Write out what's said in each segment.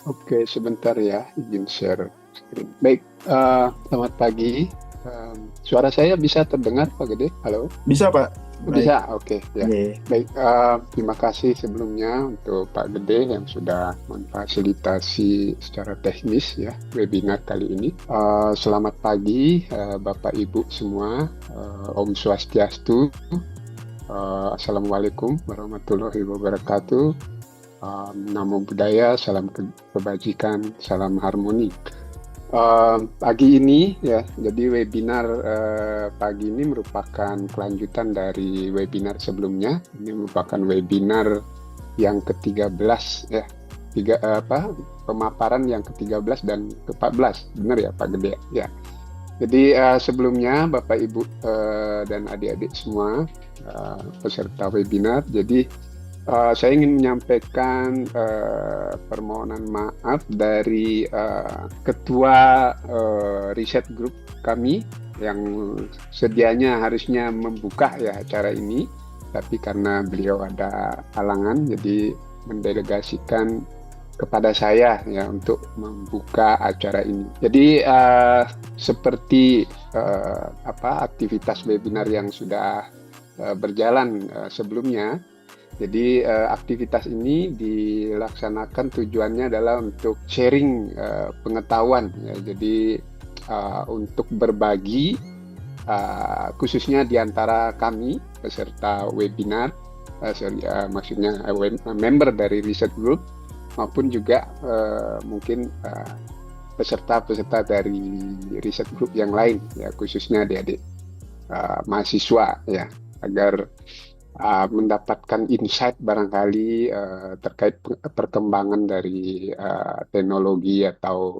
Oke, sebentar ya, izin share screen. Baik, selamat pagi. Suara saya bisa terdengar, Pak Gede? Halo? Bisa, Pak. Oh, Baik. bisa, oke, ya. Ye. Baik, terima kasih sebelumnya untuk Pak Gede yang sudah memfasilitasi secara teknis ya webinar kali ini. Selamat pagi, Bapak Ibu semua. Om Swastiastu. Assalamualaikum warahmatullahi wabarakatuh. Namo Buddhaya, salam kebajikan, salam harmoni. Pagi ini ya, jadi webinar pagi ini merupakan kelanjutan dari webinar sebelumnya. Ini merupakan webinar yang ke-13 ya, pemaparan yang ke-13 dan ke-14, benar ya Pak Gede ya. Jadi sebelumnya Bapak Ibu dan adik-adik semua peserta webinar, jadi saya ingin menyampaikan permohonan maaf dari Ketua Riset Group kami yang sedianya harusnya membuka ya acara ini, tapi karena beliau ada halangan, jadi mendelegasikan kepada saya ya untuk membuka acara ini. Jadi seperti aktivitas webinar yang sudah berjalan sebelumnya. Jadi aktivitas ini dilaksanakan tujuannya adalah untuk sharing pengetahuan ya. Jadi untuk berbagi khususnya di antara kami peserta webinar, maksudnya member dari Research Group maupun juga mungkin peserta-peserta dari Research Group yang lain ya, khususnya adik-adik mahasiswa ya, agar mendapatkan insight barangkali terkait perkembangan dari teknologi atau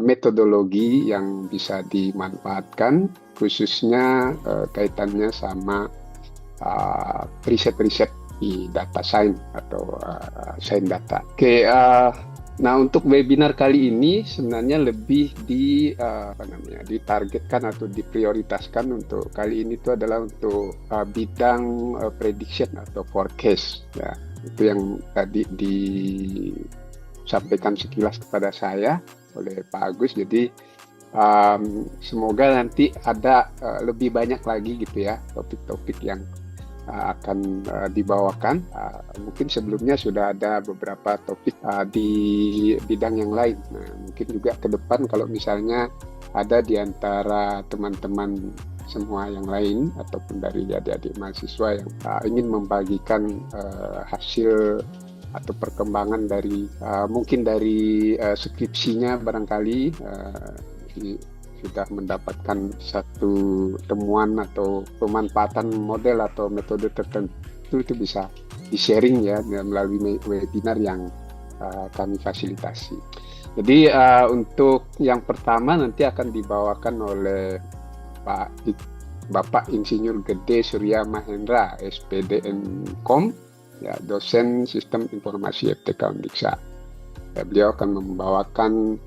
metodologi yang bisa dimanfaatkan, khususnya kaitannya sama riset-riset di data science atau science data. Oke, nah untuk webinar kali ini sebenarnya lebih ditargetkan atau diprioritaskan untuk kali ini itu adalah untuk bidang prediction atau forecast ya. Itu yang tadi disampaikan sekilas kepada saya oleh Pak Agus. Jadi semoga nanti ada lebih banyak lagi gitu ya topik-topik yang akan dibawakan. Mungkin sebelumnya sudah ada beberapa topik di bidang yang lain. Nah, mungkin juga ke depan kalau misalnya ada di antara teman-teman semua yang lain ataupun dari adik-adik mahasiswa yang ingin membagikan hasil atau perkembangan dari mungkin dari skripsinya barangkali sudah mendapatkan satu temuan atau pemanfaatan model atau metode tertentu, itu bisa di-sharing ya melalui webinar yang kami fasilitasi. Jadi untuk yang pertama nanti akan dibawakan oleh Bapak Insinyur Gede Surya Mahendra, SPD MKom, ya, dosen Sistem Informasi FTK Undiksa. Ya, beliau akan membawakan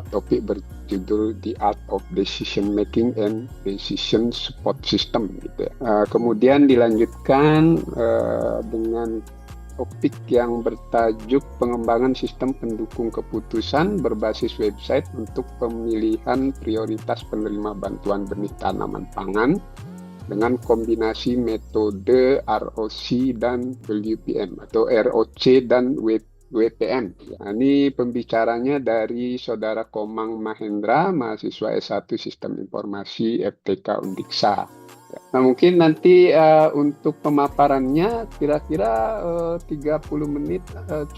topik berjudul The Art of Decision Making and Decision Support System gitu ya. Kemudian dilanjutkan dengan topik yang bertajuk pengembangan sistem pendukung keputusan berbasis website untuk pemilihan prioritas penerima bantuan benih tanaman pangan dengan kombinasi metode ROC dan WPM atau ROC dan WPM. Ya, ini pembicaranya dari Saudara Komang Mahendra, mahasiswa S1 Sistem Informasi FTK Undiksa. Ya, nah mungkin nanti untuk pemaparannya kira-kira 30 menit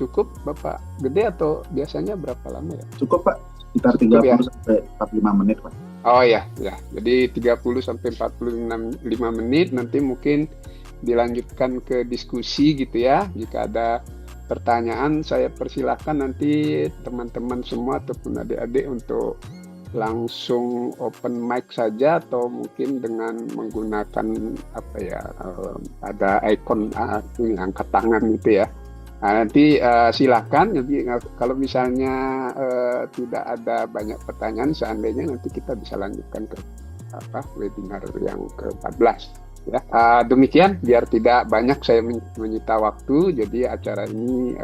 cukup Bapak Gede atau biasanya berapa lama ya? Cukup, Pak. Sekitar Cukup ya? 30 sampai 45 menit, Pak. Oh ya, ya. Jadi 30 sampai 45 menit nanti mungkin dilanjutkan ke diskusi gitu ya. Jika ada pertanyaan saya persilahkan nanti teman-teman semua ataupun adik-adik untuk langsung open mic saja atau mungkin dengan menggunakan ada ikon angkat tangan gitu ya. Nah, nanti silakan. Jadi kalau misalnya tidak ada banyak pertanyaan, seandainya nanti kita bisa lanjutkan ke webinar yang ke-14. Ya, demikian biar tidak banyak saya menyita waktu. Jadi acara ini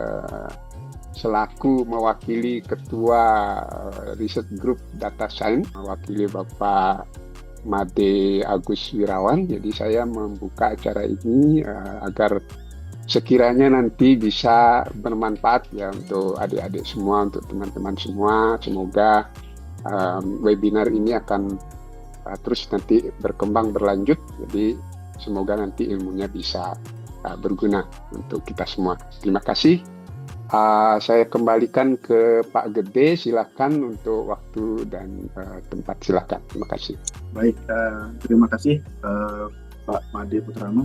selaku mewakili Ketua Research Group Data Science, mewakili Bapak Made Agus Wirawan. Jadi saya membuka acara ini agar sekiranya nanti bisa bermanfaat ya untuk adik-adik semua, untuk teman-teman semua. Semoga webinar ini akan terus nanti berkembang berlanjut. Jadi semoga nanti ilmunya bisa berguna untuk kita semua. Terima kasih. Saya kembalikan ke Pak Gede, silakan untuk waktu dan tempat, silakan. Terima kasih. Baik, terima kasih Pak Made Putrano.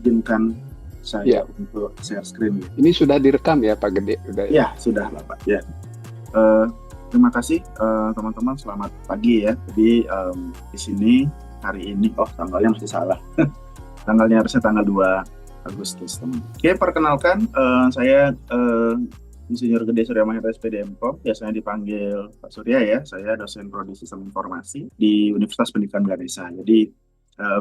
Izinkan saya untuk share screen. Ini sudah direkam ya Pak Gede? Sudah, ya, sudah lah Pak. Ya. Terima kasih teman-teman, selamat pagi ya. Jadi di sini hari ini, tanggalnya masih salah. Tanggalnya harusnya tanggal 2 Agustus, teman. Oke, perkenalkan, saya Insinyur Gede Surya Maheta SPD MKOM, biasanya dipanggil Pak Surya ya. Saya dosen prodi sistem informasi di Universitas Pendidikan Ganesha. Jadi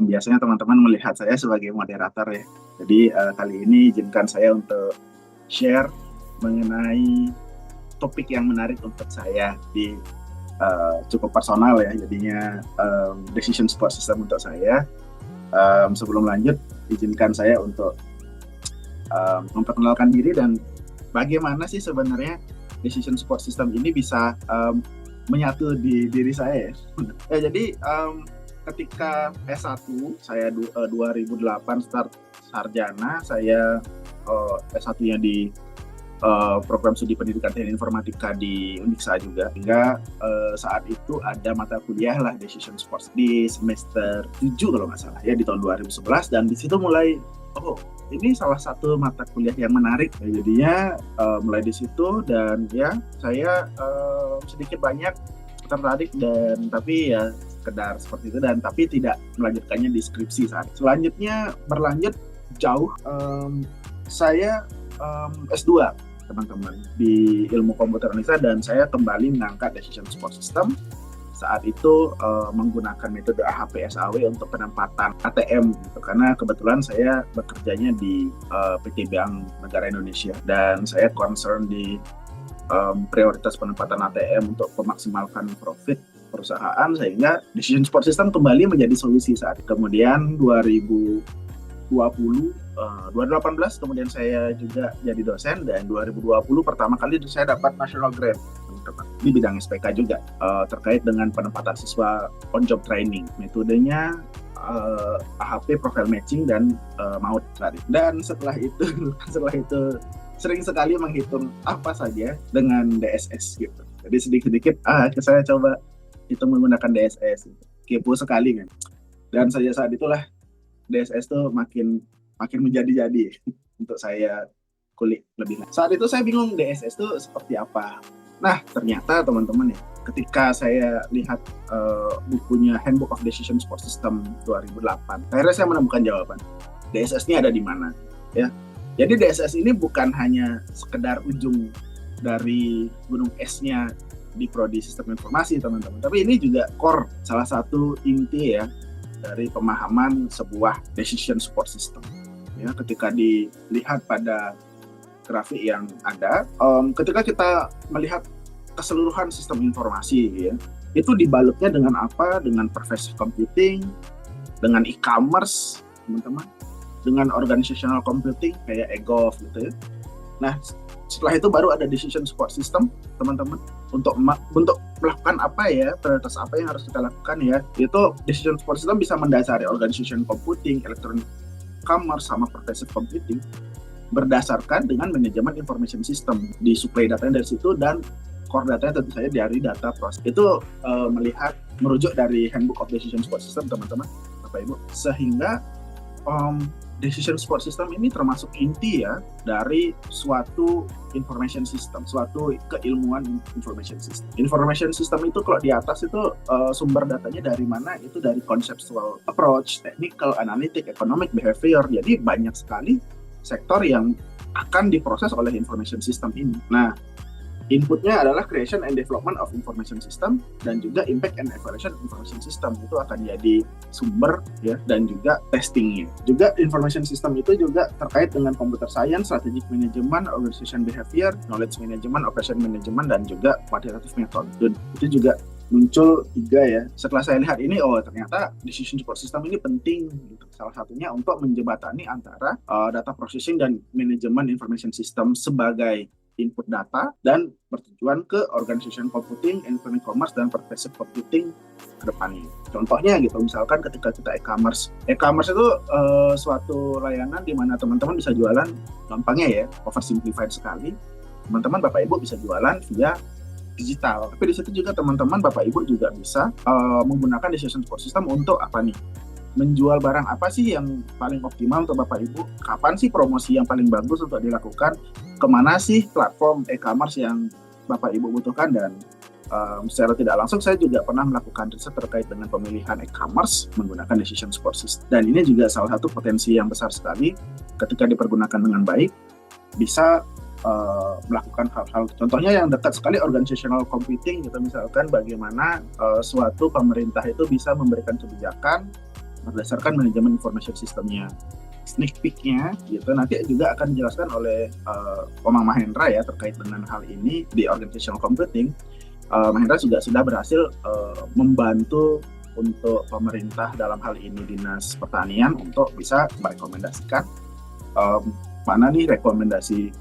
biasanya teman-teman melihat saya sebagai moderator ya. Jadi kali ini izinkan saya untuk share mengenai topik yang menarik untuk saya di cukup personal ya. Jadinya decision support system untuk saya. Sebelum lanjut, izinkan saya untuk memperkenalkan diri dan bagaimana sih sebenarnya decision support system ini bisa menyatu di diri saya ya. Jadi ketika S1 saya 2008 start sarjana, saya S1-nya di program studi pendidikan teknik informatika di Uniksa juga, hingga saat itu ada mata kuliah lah decision support di semester 7 kalau nggak salah ya, di tahun 2011, dan di situ mulai ini salah satu mata kuliah yang menarik ya. Jadinya mulai di situ, dan ya saya sedikit banyak tertarik, dan tapi ya sekedar seperti itu, dan tapi tidak melanjutkannya di skripsi saat selanjutnya berlanjut jauh. Saya S2 teman-teman di ilmu komputer Indonesia, dan saya kembali mengangkat decision support system. Saat itu menggunakan metode AHP SAW untuk penempatan ATM gitu. Karena kebetulan saya bekerjanya di PT Bank Negara Indonesia, dan saya concern di prioritas penempatan ATM untuk memaksimalkan profit perusahaan, sehingga decision support system kembali menjadi solusi saat itu. Kemudian 2018 kemudian saya juga jadi dosen, dan 2020 pertama kali saya dapat national grant di bidang SPK juga terkait dengan penempatan siswa on job training. Metodenya AHP profile matching dan MAUT tadi. Dan setelah itu sering sekali menghitung apa saja dengan DSS gitu. Jadi sedikit-sedikit saya coba hitung menggunakan DSS gitu. Kepo sekali kan. Dan saat itulah DSS tuh makin menjadi-jadi untuk saya kulik lebih lanjut. Saat itu saya bingung DSS itu seperti apa. Nah, ternyata teman-teman ya, ketika saya lihat bukunya Handbook of Decision Support System 2008, akhirnya saya menemukan jawaban. DSS-nya ada di mana? Ya. Jadi DSS ini bukan hanya sekedar ujung dari gunung es-nya di prodi sistem informasi, teman-teman. Tapi ini juga core, salah satu inti ya dari pemahaman sebuah decision support system. Ya, ketika dilihat pada grafik yang ada, ketika kita melihat keseluruhan sistem informasi ya, itu dibalutnya dengan apa? Dengan pervasive computing, dengan e-commerce, teman-teman, dengan organizational computing kayak EGOV gitu ya. Nah, setelah itu baru ada decision support system, teman-teman, untuk melakukan apa ya, prioritas apa yang harus kita lakukan ya. Itu decision support system bisa mendasari organization computing, electronic commerce, sama pervasive computing berdasarkan dengan manajemen information system. Disuplai datanya dari situ, dan core datanya tentu saja dari data proses. Itu merujuk dari Handbook of Decision Support System, teman-teman, Bapak Ibu. Sehingga decision support system ini termasuk inti ya dari suatu information system, suatu keilmuan information system. Information system itu kalau di atas itu sumber datanya dari mana? Itu dari conceptual approach, technical, analytic, economic, behavior. Jadi banyak sekali sektor yang akan diproses oleh information system ini. Nah, Inputnya adalah creation and development of information system dan juga impact and evaluation information system, itu akan jadi sumber ya, dan juga testingnya. Juga information system itu juga terkait dengan computer science, strategic management, organization behavior, knowledge management, operation management, dan juga quantitative method. Dan itu juga muncul 3 ya. Setelah saya lihat ini, oh ternyata decision support system ini penting gitu. Salah satunya untuk menjembatani antara data processing dan manajemen information system sebagai input data dan bertujuan ke organization computing, electronic commerce, dan pervasive computing ke depannya. Contohnya gitu, misalkan ketika kita e-commerce. E-commerce itu suatu layanan di mana teman-teman bisa jualan, gampangnya ya, oversimplified sekali. Teman-teman Bapak Ibu bisa jualan via digital. Tapi di situ juga teman-teman Bapak Ibu juga bisa menggunakan decision support system untuk apa nih? Menjual barang apa sih yang paling optimal untuk Bapak Ibu? Kapan sih promosi yang paling bagus untuk dilakukan? Kemana sih platform e-commerce yang Bapak Ibu butuhkan? Dan secara tidak langsung saya juga pernah melakukan riset terkait dengan pemilihan e-commerce menggunakan decision support system. Dan ini juga salah satu potensi yang besar sekali ketika dipergunakan dengan baik, bisa melakukan hal-hal, contohnya yang dekat sekali organizational computing gitu, misalkan bagaimana suatu pemerintah itu bisa memberikan kebijakan berdasarkan manajemen information systemnya. Sneak peek-nya gitu nanti juga akan dijelaskan oleh Omang Mahendra ya terkait dengan hal ini di organizational computing. Mahendra juga sudah berhasil membantu untuk pemerintah, dalam hal ini Dinas Pertanian, untuk bisa merekomendasikan mana nih rekomendasi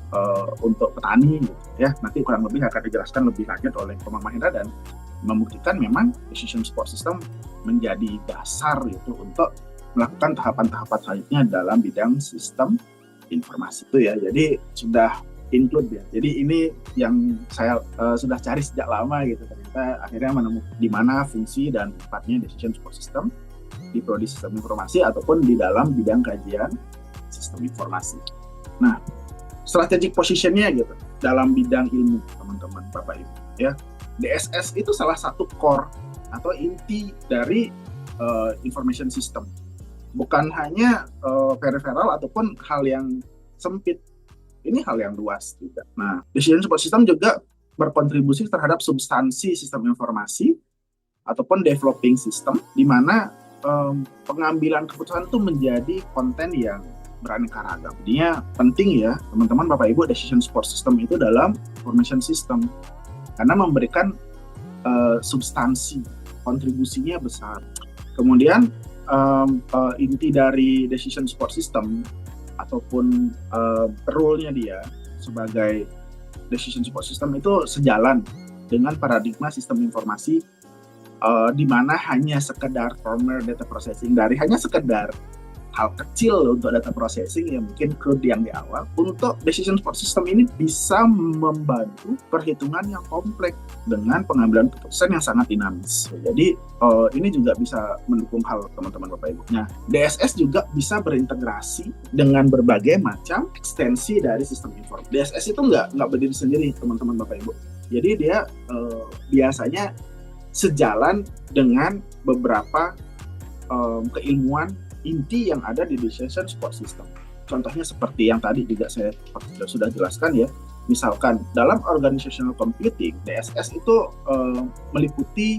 untuk petani gitu ya. Nanti kurang lebih akan dijelaskan lebih lanjut oleh Omang Mahendra dan membuktikan memang decision support system menjadi dasar itu untuk melakukan tahapan-tahapan selanjutnya dalam bidang sistem informasi itu ya. Jadi sudah include ya. Jadi ini yang saya sudah cari sejak lama gitu, ternyata akhirnya menemukan di mana fungsi dan tempatnya decision support system di prodi sistem informasi ataupun di dalam bidang kajian sistem informasi. Nah, strategic positionnya gitu dalam bidang ilmu teman-teman Bapak Ibu ya. DSS itu salah satu core atau inti dari information system. Bukan hanya peripheral ataupun hal yang sempit. Ini hal yang luas juga. Nah, decision support system juga berkontribusi terhadap substansi sistem informasi ataupun developing system, di mana pengambilan keputusan itu menjadi konten yang beraneka ragam. Jadinya penting ya teman-teman Bapak Ibu, decision support system itu dalam information system karena memberikan substansi, kontribusinya besar. Kemudian inti dari decision support system ataupun role-nya dia sebagai decision support system itu sejalan dengan paradigma sistem informasi di mana hanya sekedar formal data processing, dari hanya sekedar hal kecil untuk data processing yang mungkin crude yang di awal, untuk decision support system ini bisa membantu perhitungan yang kompleks dengan pengambilan keputusan yang sangat dinamis. Jadi ini juga bisa mendukung hal teman-teman Bapak Ibu. Nah, DSS juga bisa berintegrasi dengan berbagai macam ekstensi dari sistem informasi. DSS itu nggak berdiri sendiri teman-teman Bapak Ibu. Jadi dia biasanya sejalan dengan beberapa keilmuan inti yang ada di decision support system. Contohnya seperti yang tadi juga saya sudah jelaskan ya. Misalkan dalam organizational computing, DSS itu meliputi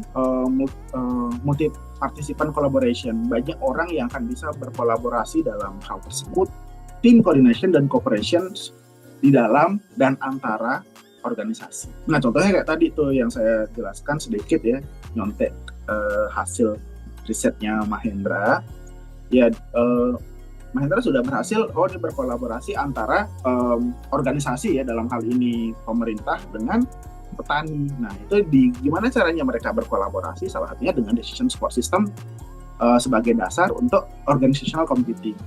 multi participant collaboration. Banyak orang yang akan bisa berkolaborasi dalam hal tersebut. Team coordination dan cooperation di dalam dan antara organisasi. Nah, contohnya kayak tadi tuh yang saya jelaskan sedikit ya, nyontek hasil risetnya Mahendra. Ya, Mahendra sudah berhasil berkolaborasi antara organisasi ya, dalam hal ini pemerintah dengan petani. Nah, itu gimana caranya mereka berkolaborasi? Salah satunya dengan decision support system sebagai dasar untuk organizational computing.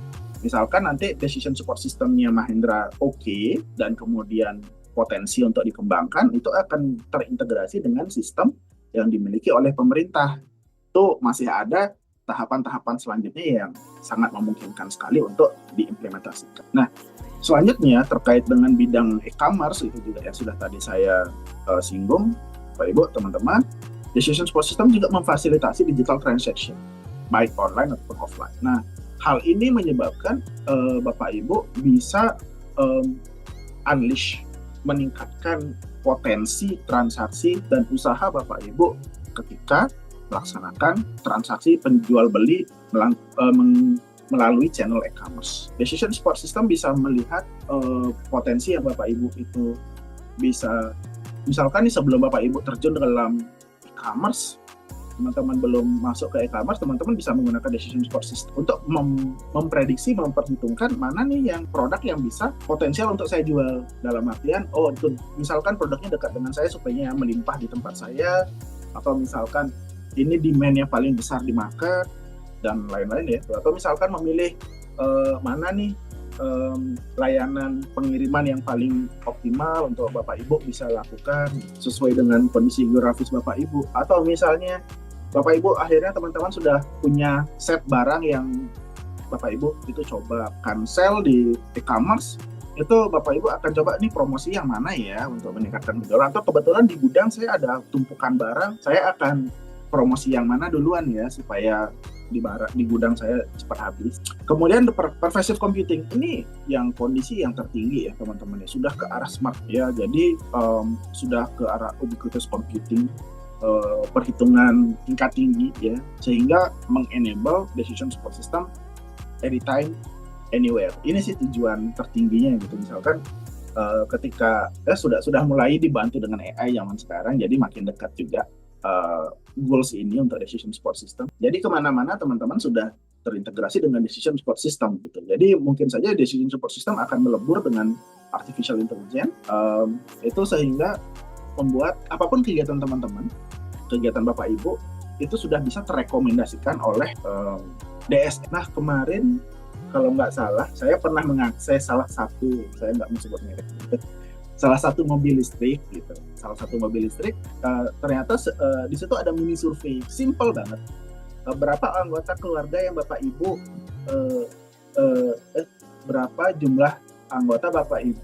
Misalkan nanti decision support systemnya Mahendra oke, dan kemudian potensi untuk dikembangkan, itu akan terintegrasi dengan sistem yang dimiliki oleh pemerintah. Itu masih ada tahapan-tahapan selanjutnya yang sangat memungkinkan sekali untuk diimplementasikan. Nah, selanjutnya terkait dengan bidang e-commerce, itu juga yang sudah tadi saya singgung, Bapak Ibu, teman-teman, decision support system juga memfasilitasi digital transaction, baik online ataupun offline. Nah, hal ini menyebabkan Bapak Ibu bisa unleash, meningkatkan potensi transaksi dan usaha Bapak Ibu ketika melaksanakan transaksi penjual beli melalui channel e-commerce. Decision Support System bisa melihat potensi yang Bapak Ibu itu bisa, misalkan nih sebelum Bapak Ibu terjun dalam e-commerce, teman-teman belum masuk ke e-commerce, teman-teman bisa menggunakan Decision Support System untuk memprediksi, memperhitungkan mana nih yang produk yang bisa potensial untuk saya jual. Dalam artian, itu misalkan produknya dekat dengan saya supaya melimpah di tempat saya, atau misalkan ini demand yang paling besar di market, dan lain-lain ya. Atau misalkan memilih mana nih layanan pengiriman yang paling optimal untuk Bapak Ibu bisa lakukan sesuai dengan kondisi geografis Bapak Ibu. Atau misalnya Bapak Ibu akhirnya teman-teman sudah punya set barang yang Bapak Ibu itu coba cancel di e-commerce, itu Bapak Ibu akan coba nih promosi yang mana ya untuk meningkatkan penjualan. Atau kebetulan di gudang saya ada tumpukan barang, saya akan promosi yang mana duluan ya supaya di gudang saya cepat habis. Kemudian pervasive computing ini yang kondisi yang tertinggi ya teman-teman ya, sudah ke arah smart ya, jadi sudah ke arah ubiquitous computing, perhitungan tingkat tinggi ya, sehingga mengenable decision support system anytime anywhere. Ini sih tujuan tertingginya gitu. Misalkan ketika sudah mulai dibantu dengan AI zaman sekarang, jadi makin dekat juga goals ini untuk decision support system. Jadi kemana-mana teman-teman sudah terintegrasi dengan decision support system gitu. Jadi mungkin saja decision support system akan melebur dengan artificial intelligence, itu sehingga membuat apapun kegiatan teman-teman, kegiatan Bapak Ibu itu sudah bisa terrekomendasikan oleh DS. Nah kemarin kalau nggak salah saya pernah mengakses salah satu, saya nggak mau sebut merek, salah satu mobil listrik gitu. Salah satu mobil listrik ternyata di situ ada mini survei, simple banget. Berapa anggota keluarga yang Bapak Ibu berapa jumlah anggota Bapak Ibu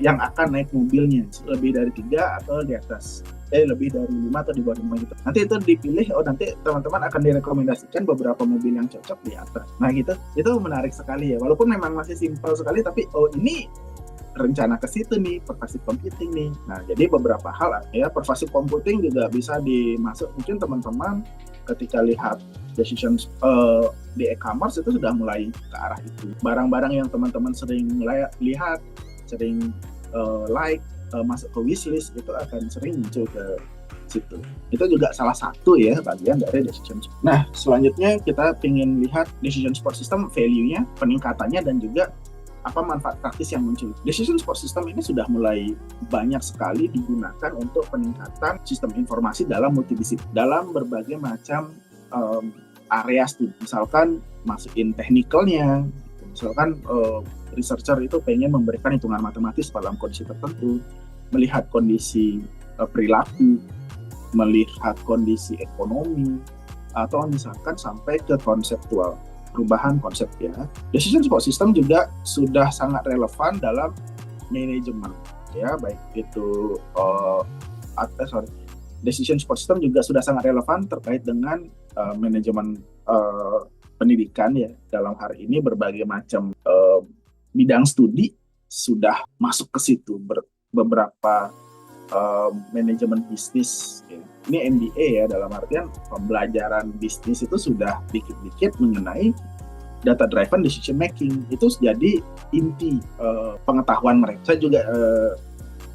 yang akan naik mobilnya, lebih dari 3 atau di atas, lebih dari 5 atau di bawah 5 gitu. Nanti itu dipilih, nanti teman-teman akan direkomendasikan beberapa mobil yang cocok di atas. Nah gitu, itu menarik sekali ya. Walaupun memang masih simpel sekali, tapi ini rencana ke situ nih, pervasive computing nih. Nah, jadi beberapa hal ya, pervasive computing juga bisa dimasuk. Mungkin teman-teman ketika lihat decision di e-commerce itu sudah mulai ke arah itu. Barang-barang yang teman-teman sering lihat, sering masuk ke wishlist, itu akan sering muncul ke situ. Itu juga salah satu ya bagian dari decision support. Nah, selanjutnya kita ingin lihat decision support system value-nya, peningkatannya, dan juga apa manfaat praktis yang muncul. Decision support system ini sudah mulai banyak sekali digunakan untuk peningkatan sistem informasi dalam multidisiplin, dalam berbagai macam area studi. Misalkan masukin technicalnya, misalkan researcher itu pengen memberikan hitungan matematis dalam kondisi tertentu, melihat kondisi perilaku, melihat kondisi ekonomi, atau misalkan sampai ke konseptual, perubahan konsep ya. Decision support system juga sudah sangat relevan dalam manajemen ya, baik itu decision support system juga sudah sangat relevan terkait dengan manajemen pendidikan ya. Dalam hari ini berbagai macam bidang studi sudah masuk ke situ, beberapa manajemen bisnis ya. Ini MBA ya, dalam artian pembelajaran bisnis itu sudah dikit-dikit mengenai data driven decision making. Itu jadi inti pengetahuan mereka. Saya juga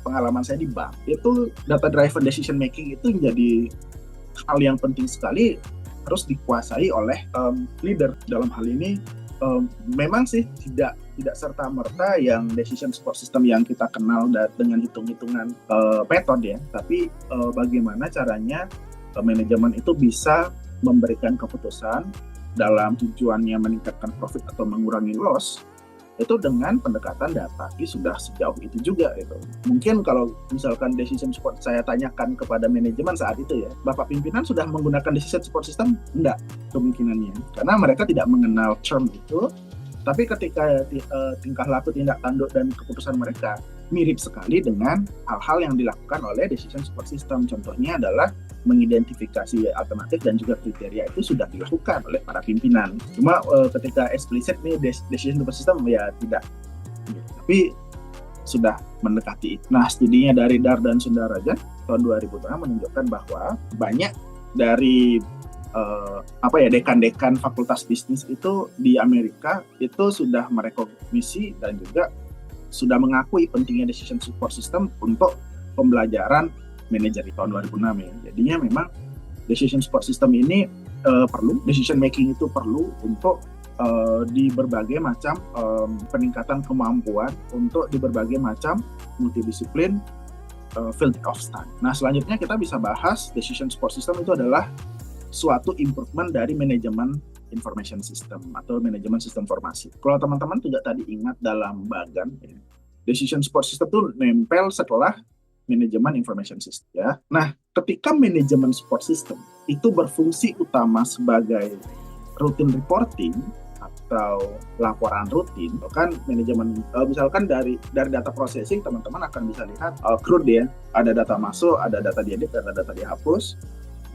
pengalaman saya di bank itu, data driven decision making itu menjadi hal yang penting sekali, harus dikuasai oleh leader. Dalam hal ini memang sih tidak serta-merta yang decision support system yang kita kenal dengan hitung-hitungan metode ya, tapi bagaimana caranya manajemen itu bisa memberikan keputusan dalam tujuannya meningkatkan profit atau mengurangi loss, itu dengan pendekatan data. Ini sudah sejauh itu juga gitu. Mungkin kalau misalkan decision support saya tanyakan kepada manajemen saat itu ya, Bapak pimpinan sudah menggunakan decision support system? Enggak, kemungkinannya. Karena mereka tidak mengenal term itu, tapi ketika tingkah laku, tindak tanduk, dan keputusan mereka mirip sekali dengan hal-hal yang dilakukan oleh decision support system. Contohnya adalah mengidentifikasi alternatif dan juga kriteria itu sudah dilakukan oleh para pimpinan. Cuma ketika eksplisit nih decision support system ya tidak. Tapi sudah mendekati itu. Nah, studinya dari Dar dan Sundarajan tahun 2006 menunjukkan bahwa banyak dari dekan-dekan fakultas bisnis itu di Amerika itu sudah merekognisi dan juga sudah mengakui pentingnya decision support system untuk pembelajaran manajer di tahun 2006 ya. Jadinya memang decision support system ini perlu, decision making itu perlu untuk di berbagai macam peningkatan kemampuan untuk di berbagai macam multidisiplin field of study. Nah, selanjutnya kita bisa bahas decision support system itu adalah suatu improvement dari manajemen information system atau manajemen sistem informasi. Kalau teman-teman juga tadi ingat dalam bagan, ya, decision support system itu nempel setelah manajemen information system. Ya. Nah, ketika manajemen support system itu berfungsi utama sebagai routine reporting atau laporan rutin, kan manajemen misalkan dari data processing teman-teman akan bisa lihat CRUD ya, ada data masuk, ada data diedit, ada data dihapus.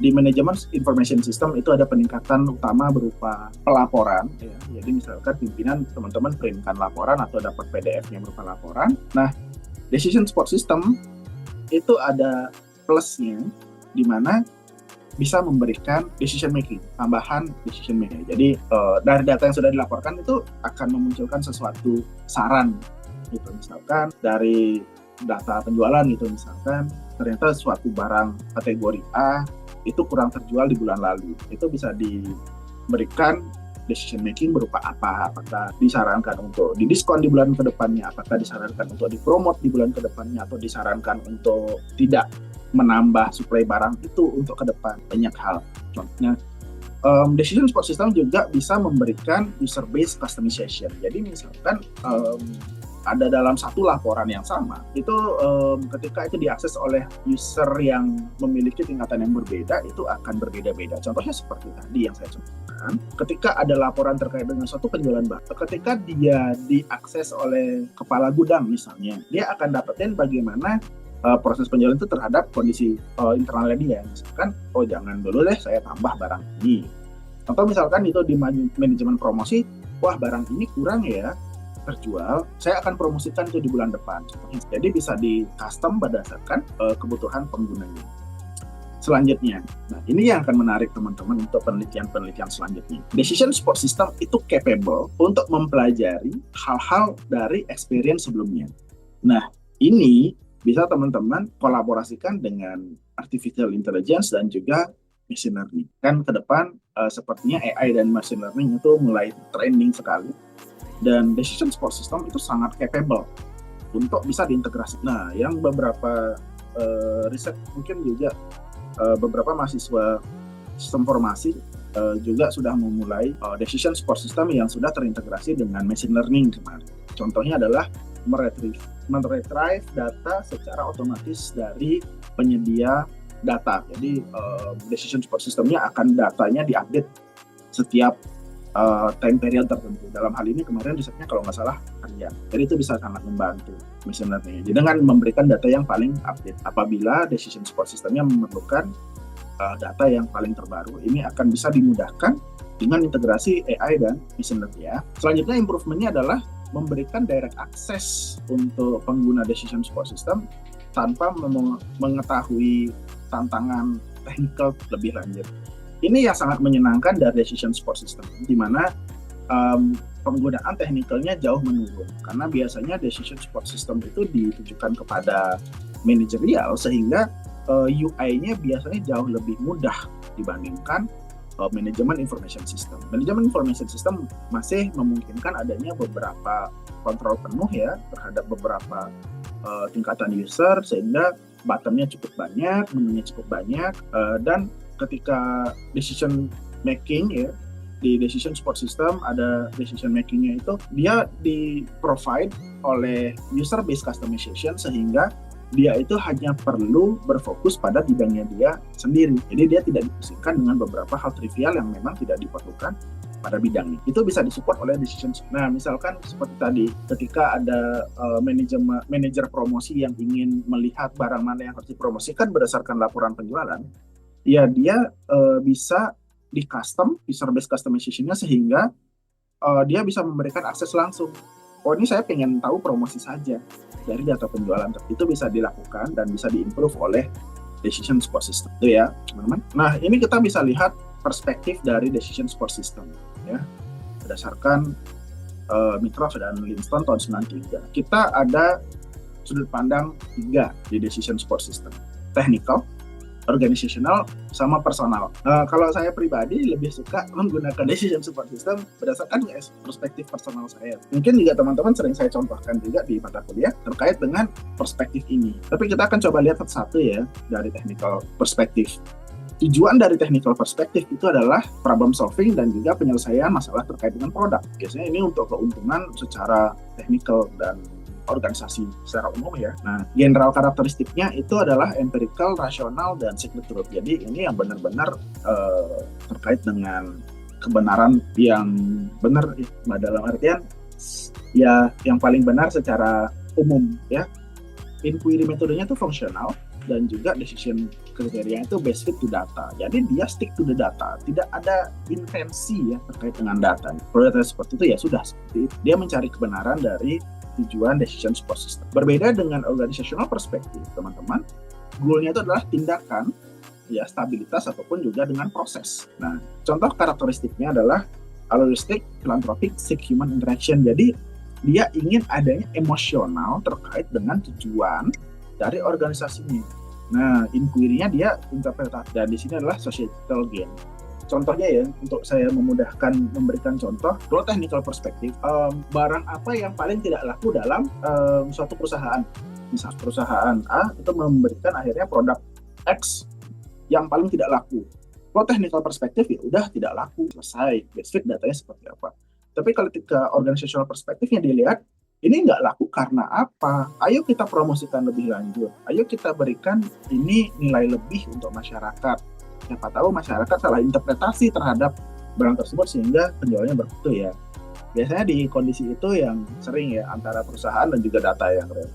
Di manajemen information system itu ada peningkatan utama berupa pelaporan ya. Jadi misalkan pimpinan teman-teman printkan laporan atau dapat PDF-nya berupa laporan. Nah, decision support system itu ada plusnya di mana bisa memberikan decision making, tambahan decision making. Jadi dari data yang sudah dilaporkan itu akan memunculkan sesuatu saran gitu. Misalkan dari data penjualan gitu, misalkan ternyata suatu barang kategori A itu kurang terjual di bulan lalu, itu bisa diberikan decision making berupa apa? Apakah disarankan untuk didiskon di bulan kedepannya, apakah disarankan untuk dipromot di bulan kedepannya, atau disarankan untuk tidak menambah suplai barang itu untuk ke depan. Banyak hal. Contohnya decision support system juga bisa memberikan user based customization. Jadi misalkan ada dalam satu laporan yang sama, itu ketika itu diakses oleh user yang memiliki tingkatan yang berbeda, itu akan berbeda-beda. Contohnya seperti tadi yang saya contohkan, ketika ada laporan terkait dengan suatu penjualan barang, ketika dia diakses oleh kepala gudang misalnya, dia akan dapetin bagaimana proses penjualan itu terhadap kondisi internalnya dia. Misalkan, oh jangan dulu deh saya tambah barang ini. Atau misalkan itu di manajemen promosi, wah barang ini kurang ya terjual, saya akan promosikan itu di bulan depan. Jadi bisa di custom berdasarkan kebutuhan penggunanya. Selanjutnya, nah ini yang akan menarik teman-teman untuk penelitian-penelitian selanjutnya. Decision support system itu capable untuk mempelajari hal-hal dari experience sebelumnya. Nah, ini bisa teman-teman kolaborasikan dengan artificial intelligence dan juga machine learning. Kan ke depan sepertinya AI dan machine learning itu mulai trending sekali. Dan decision support system itu sangat capable untuk bisa diintegrasi. Nah, yang beberapa riset mungkin juga beberapa mahasiswa sistem informasi juga sudah memulai decision support system yang sudah terintegrasi dengan machine learning kemarin. Contohnya adalah meretrieve data secara otomatis dari penyedia data. Jadi decision support systemnya akan datanya diupdate setiap time period tertentu. Dalam hal ini kemarin risetnya kalau nggak salah harian. Jadi itu bisa sangat membantu machine learning. Jadi dengan memberikan data yang paling update. Apabila decision support systemnya memerlukan data yang paling terbaru, ini akan bisa dimudahkan dengan integrasi AI dan machine learning ya. Selanjutnya improvementnya adalah memberikan direct access untuk pengguna decision support system tanpa mengetahui tantangan teknikal lebih lanjut. Ini yang sangat menyenangkan dari decision support system, di mana penggunaan teknikalnya jauh menurun. Karena biasanya decision support system itu ditujukan kepada manajerial, sehingga UI-nya biasanya jauh lebih mudah dibandingkan manajemen information system. Manajemen information system masih memungkinkan adanya beberapa kontrol penuh ya terhadap beberapa tingkatan user, sehingga buttonnya cukup banyak, menunya cukup banyak, dan ketika decision making ya, di decision support system ada decision makingnya itu dia di provide oleh user based customization, sehingga dia itu hanya perlu berfokus pada bidangnya dia sendiri. Jadi dia tidak dipusingkan dengan beberapa hal trivial yang memang tidak diperlukan pada bidangnya. Itu bisa disupport oleh decision. Nah, misalkan seperti tadi, ketika ada manajer promosi yang ingin melihat barang mana yang harus dipromosikan berdasarkan laporan penjualan, ya dia bisa di custom user based customization-nya, sehingga dia bisa memberikan akses langsung oh ini saya pengen tahu promosi saja dari data penjualan. Itu bisa dilakukan dan bisa diimprove oleh decision support system itu ya teman-teman. Nah ini kita bisa lihat perspektif dari decision support system ya, berdasarkan Mitroff dan Linston tahun 93. Kita ada sudut pandang 3 di decision support system: technical, organizational, sama personal. Kalau saya pribadi lebih suka menggunakan decision support system berdasarkan perspektif personal saya. Mungkin juga teman-teman sering saya contohkan juga di mata kuliah terkait dengan perspektif ini. Tapi kita akan coba lihat satu-satu ya dari technical perspektif. Tujuan dari technical perspektif itu adalah problem solving dan juga penyelesaian masalah terkait dengan produk. Biasanya ini untuk keuntungan secara technical dan organisasi secara umum ya. Nah, general karakteristiknya itu adalah empirical, rasional, dan secret truth. Jadi ini yang benar-benar terkait dengan kebenaran yang benar dalam artian ya yang paling benar secara umum ya. Inquiry metodenya itu fungsional dan juga decision kriteria itu based fit to data. Jadi dia stick to the data, tidak ada invensi ya terkait dengan data. Kalau data seperti itu ya sudah seperti itu. Dia mencari kebenaran dari tujuan decision support system. Berbeda dengan organizational perspektif, teman-teman, goal-nya itu adalah tindakan, ya stabilitas ataupun juga dengan proses. Nah, contoh karakteristiknya adalah altruistic, philanthropic, seek human interaction. Jadi dia ingin adanya emosional terkait dengan tujuan dari organisasinya. Nah, inquiry-nya dia interpretasi, dan di sini adalah societal gain. Contohnya ya, untuk saya memudahkan memberikan contoh, kalau technical perspektif, barang apa yang paling tidak laku dalam suatu perusahaan. Misal perusahaan A itu memberikan akhirnya produk X yang paling tidak laku. Kalau technical perspektif ya udah tidak laku, selesai, best fit datanya seperti apa. Tapi kalau ketika organizational perspektifnya dilihat, ini nggak laku karena apa? Ayo kita promosikan lebih lanjut. Ayo kita berikan ini nilai lebih untuk masyarakat. Siapa tahu masyarakat salah interpretasi terhadap barang tersebut sehingga penjualannya bermutu ya. Biasanya di kondisi itu yang sering ya antara perusahaan dan juga data yang real.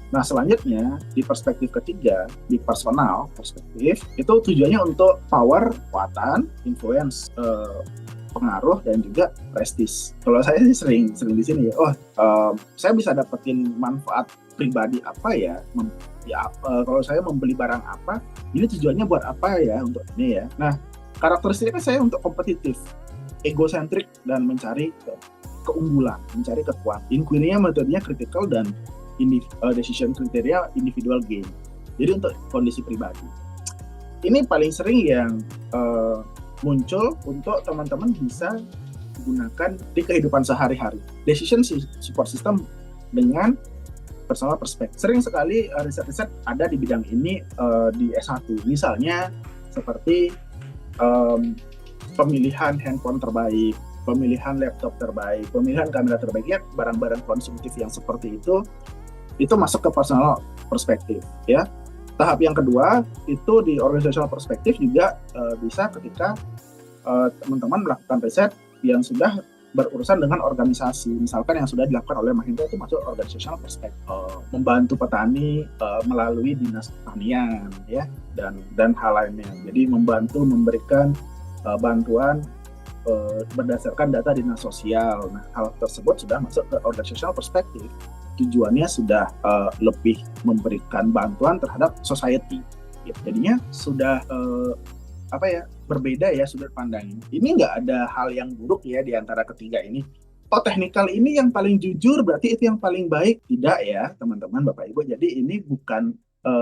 Nah selanjutnya di perspektif ketiga, di personal perspektif, itu tujuannya untuk power, kekuatan, influence, pengaruh dan juga prestis. Kalau saya sih sering di sini ya, saya bisa dapetin manfaat pribadi apa ya? Kalau saya membeli barang apa, ini tujuannya buat apa ya untuk ini ya. Nah, karakteristiknya saya untuk kompetitif, egosentrik dan mencari keunggulan, mencari kekuatan. Inquiry-nya metodenya critical dan decision kriteria individual gain. Jadi untuk kondisi pribadi. Ini paling sering yang muncul untuk teman-teman bisa gunakan di kehidupan sehari-hari. Decision support system dengan personal perspektif. Sering sekali riset-riset ada di bidang ini di S1. Misalnya seperti pemilihan handphone terbaik, pemilihan laptop terbaik, pemilihan kamera terbaik, ya barang-barang konsumtif yang seperti itu masuk ke personal perspektif ya. Tahap yang kedua itu di organizational perspektif juga bisa ketika teman-teman melakukan riset yang sudah berurusan dengan organisasi. Misalkan yang sudah dilakukan oleh Mahindra itu masuk organizational perspektif, membantu petani melalui dinas pertanian ya dan hal lainnya. Jadi membantu memberikan bantuan berdasarkan data dinas sosial. Nah, hal tersebut sudah masuk ke organizational perspektif. Tujuannya sudah lebih memberikan bantuan terhadap society. Ya, jadinya sudah berbeda ya sudut pandang. Ini nggak ada hal yang buruk ya di antara ketiga ini. Oh, technical ini yang paling jujur berarti itu yang paling baik. Tidak ya teman-teman, Bapak Ibu. Jadi ini bukan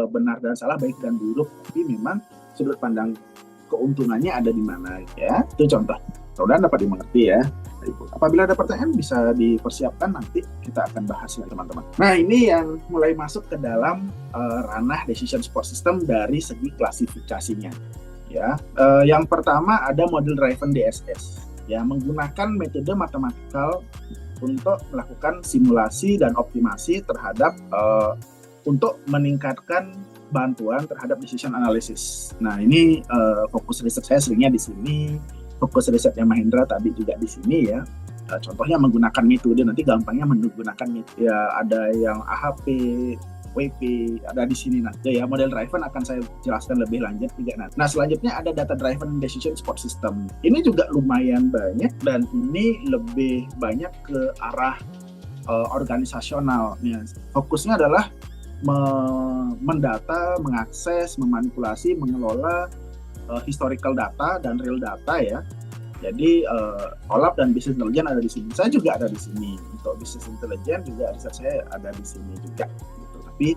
benar dan salah, baik dan buruk, tapi memang sudut pandang keuntungannya ada di mana ya. Itu contoh. Mudah-mudahan dapat dimengerti ya. Apabila ada pertanyaan bisa dipersiapkan, nanti kita akan bahas ya teman-teman. Nah ini yang mulai masuk ke dalam ranah decision support system dari segi klasifikasinya ya. Yang pertama ada model driven DSS ya, menggunakan metode matematikal untuk melakukan simulasi dan optimasi terhadap untuk meningkatkan bantuan terhadap decision analysis. Nah ini fokus riset saya seringnya di sini. Fokus risetnya Mahindra tadi juga di sini ya. Contohnya menggunakan metode, nanti gampangnya menggunakan metode. Ya ada yang AHP, WP, ada di sini nanti ya. Model driven akan saya jelaskan lebih lanjut juga nanti. Nah selanjutnya ada data driven decision support system. Ini juga lumayan banyak dan ini lebih banyak ke arah organisasional. Ya. Fokusnya adalah mendata, mengakses, memanipulasi, mengelola historical data dan real data ya. Jadi OLAP dan Business Intelligence ada di sini. Saya juga ada di sini. Untuk Business Intelligence juga riset saya ada di sini juga. Gitu. Tapi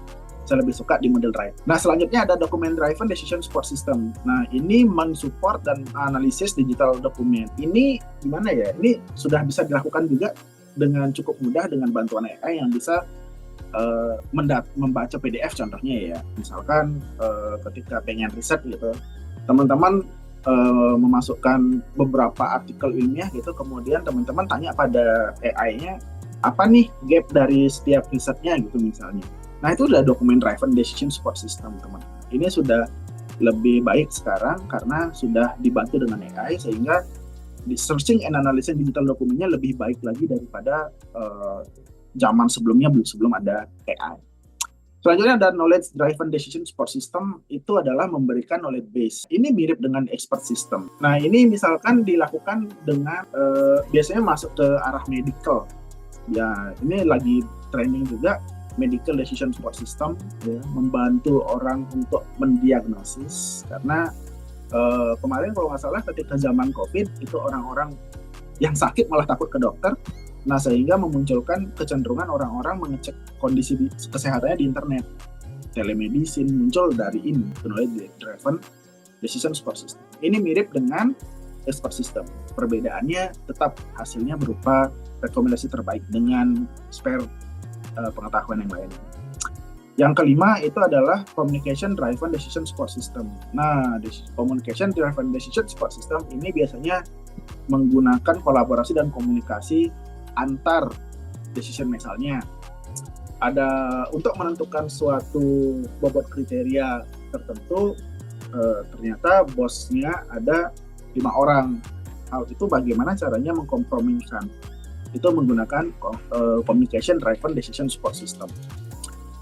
saya lebih suka di model drive. Nah, selanjutnya ada Document Driven Decision Support System. Nah, ini mensupport dan analisis digital dokumen. Ini gimana ya? Ini sudah bisa dilakukan juga dengan cukup mudah dengan bantuan AI yang bisa membaca PDF contohnya ya. Misalkan ketika pengen riset gitu, teman-teman memasukkan beberapa artikel ilmiah gitu, kemudian teman-teman tanya pada AI-nya apa nih gap dari setiap risetnya gitu misalnya. Nah, itu udah Document Driven Decision Support System, teman. Ini sudah lebih baik sekarang karena sudah dibantu dengan AI sehingga di searching and analysis digital dokumennya lebih baik lagi daripada zaman sebelumnya sebelum ada AI. Selanjutnya ada Knowledge Driven Decision Support System, itu adalah memberikan knowledge base. Ini mirip dengan expert system. Nah, ini misalkan dilakukan dengan biasanya masuk ke arah medical. Ya, ini lagi training juga medical decision support system ya, membantu orang untuk mendiagnosis karena kemarin kalau nggak salah ketika zaman COVID itu orang-orang yang sakit malah takut ke dokter. Nah, sehingga memunculkan kecenderungan orang-orang mengecek kondisi kesehatannya di internet. Telemedicine muncul dari ini, Knowledge Driven Decision Support System. Ini mirip dengan expert system. Perbedaannya tetap hasilnya berupa rekomendasi terbaik dengan spare pengetahuan yang lain. Yang kelima itu adalah Communication Driven Decision Support System. Nah, Communication Driven Decision Support System ini biasanya menggunakan kolaborasi dan komunikasi antar decision. Misalnya ada untuk menentukan suatu bobot kriteria tertentu, ternyata bosnya ada 5 orang. Hal itu bagaimana caranya mengkompromikan? Itu menggunakan Communication Driven Decision Support System.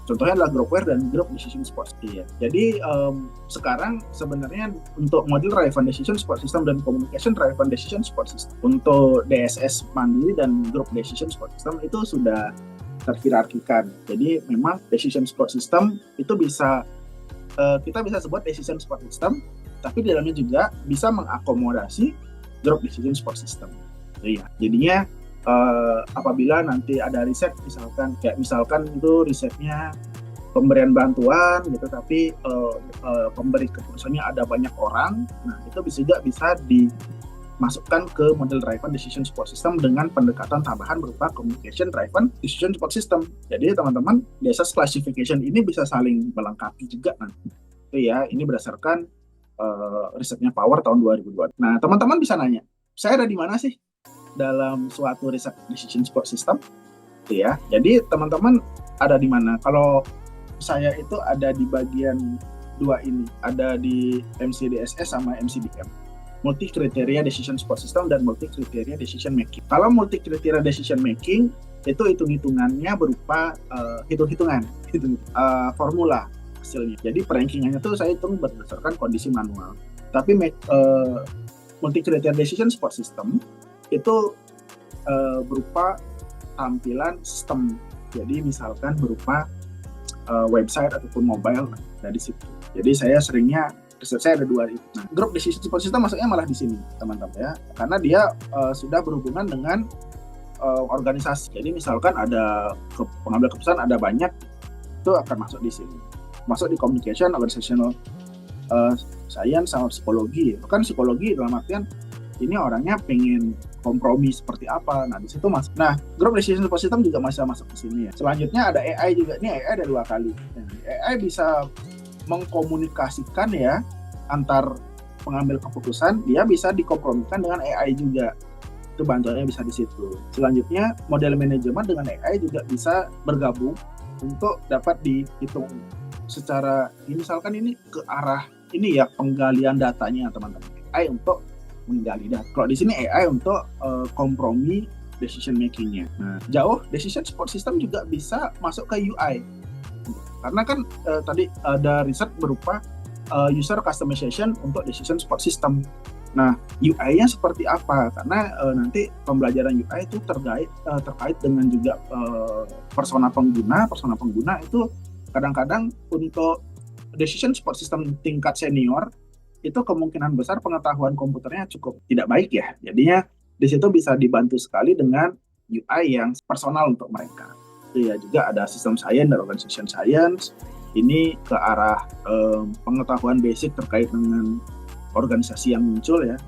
Contohnya adalah Groupware dan Group Decision Support System. Jadi sekarang sebenarnya untuk Model Driven Decision Support System dan Communication Driven Decision Support System untuk DSS Mandiri dan Group Decision Support System itu sudah terhierarkikan. Jadi memang Decision Support System itu bisa kita bisa sebut Decision Support System, tapi di dalamnya juga bisa mengakomodasi Group Decision Support System. Jadi, jadinya apabila nanti ada riset misalkan itu risetnya pemberian bantuan gitu, tapi pemberi keputusannya ada banyak orang, nah itu juga bisa dimasukkan ke Model Driven Decision Support System dengan pendekatan tambahan berupa Communication Driven Decision Support System. Jadi teman-teman, DSS classification ini bisa saling melengkapi juga nanti. Itu ya, ini berdasarkan risetnya Power tahun 2002. Nah, teman-teman bisa nanya, saya ada di mana sih dalam suatu riset decision support system, ya. Jadi teman-teman ada di mana? Kalau saya itu ada di bagian 2 ini, ada di MCDSS sama MCDM, multi kriteria decision support system dan multi kriteria decision making. Kalau multi kriteria decision making itu hitung-hitungannya berupa hitung-hitungan, formula hasilnya. Jadi perankingannya tuh saya hitung berdasarkan kondisi manual. Tapi multi kriteria decision support system itu berupa tampilan sistem. Jadi misalkan berupa website ataupun mobile dari situ. Jadi saya seringnya riset saya ada 2 itu. Nah, Group Decision Support System masuknya malah di sini, teman-teman ya. Karena dia sudah berhubungan dengan organisasi. Jadi misalkan ada pengambil keputusan ada banyak, itu akan masuk di sini. Masuk di communication, organizational science sama psikologi. Kan psikologi dalam artian ini orangnya pengen kompromi seperti apa. Nah, di situ masuk. Nah, Group Decision Support System juga masih masuk ke sini ya. Selanjutnya ada AI juga. Ini AI ada 2 kali. AI bisa mengkomunikasikan ya antar pengambil keputusan, dia bisa dikompromikan dengan AI juga. Itu bantuannya bisa di situ. Selanjutnya, model manajemen dengan AI juga bisa bergabung untuk dapat dihitung secara, misalkan ini ke arah ini ya penggalian datanya teman-teman. AI untuk menggali data. Kalau di sini AI untuk kompromi decision making-nya. Nah, jauh decision support system juga bisa masuk ke UI. Karena kan tadi ada riset berupa user customization untuk decision support system. Nah, UI-nya seperti apa? Karena nanti pembelajaran UI itu terkait dengan juga persona pengguna. Persona pengguna itu kadang-kadang untuk decision support system tingkat senior itu kemungkinan besar pengetahuan komputernya cukup tidak baik ya. Jadinya di situ bisa dibantu sekali dengan UI yang personal untuk mereka. Itu ya juga ada sistem science dan organization science. Ini ke arah pengetahuan basic terkait dengan organisasi yang muncul ya,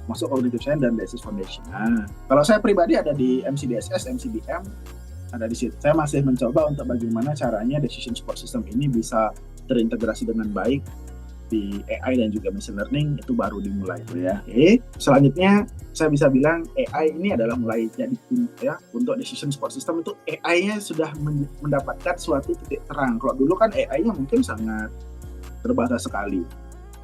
masuk Cognitive Science dan DSS Foundation. Nah, kalau saya pribadi ada di MCDSS, MCDM, ada di situ. Saya masih mencoba untuk bagaimana caranya decision support system ini bisa terintegrasi dengan baik di AI dan juga machine learning, itu baru dimulai ya. Oke. Selanjutnya saya bisa bilang AI ini adalah mulai jadi ya untuk decision support system itu AI-nya sudah mendapatkan suatu titik terang. Kalau dulu kan AI-nya mungkin sangat terbatas sekali.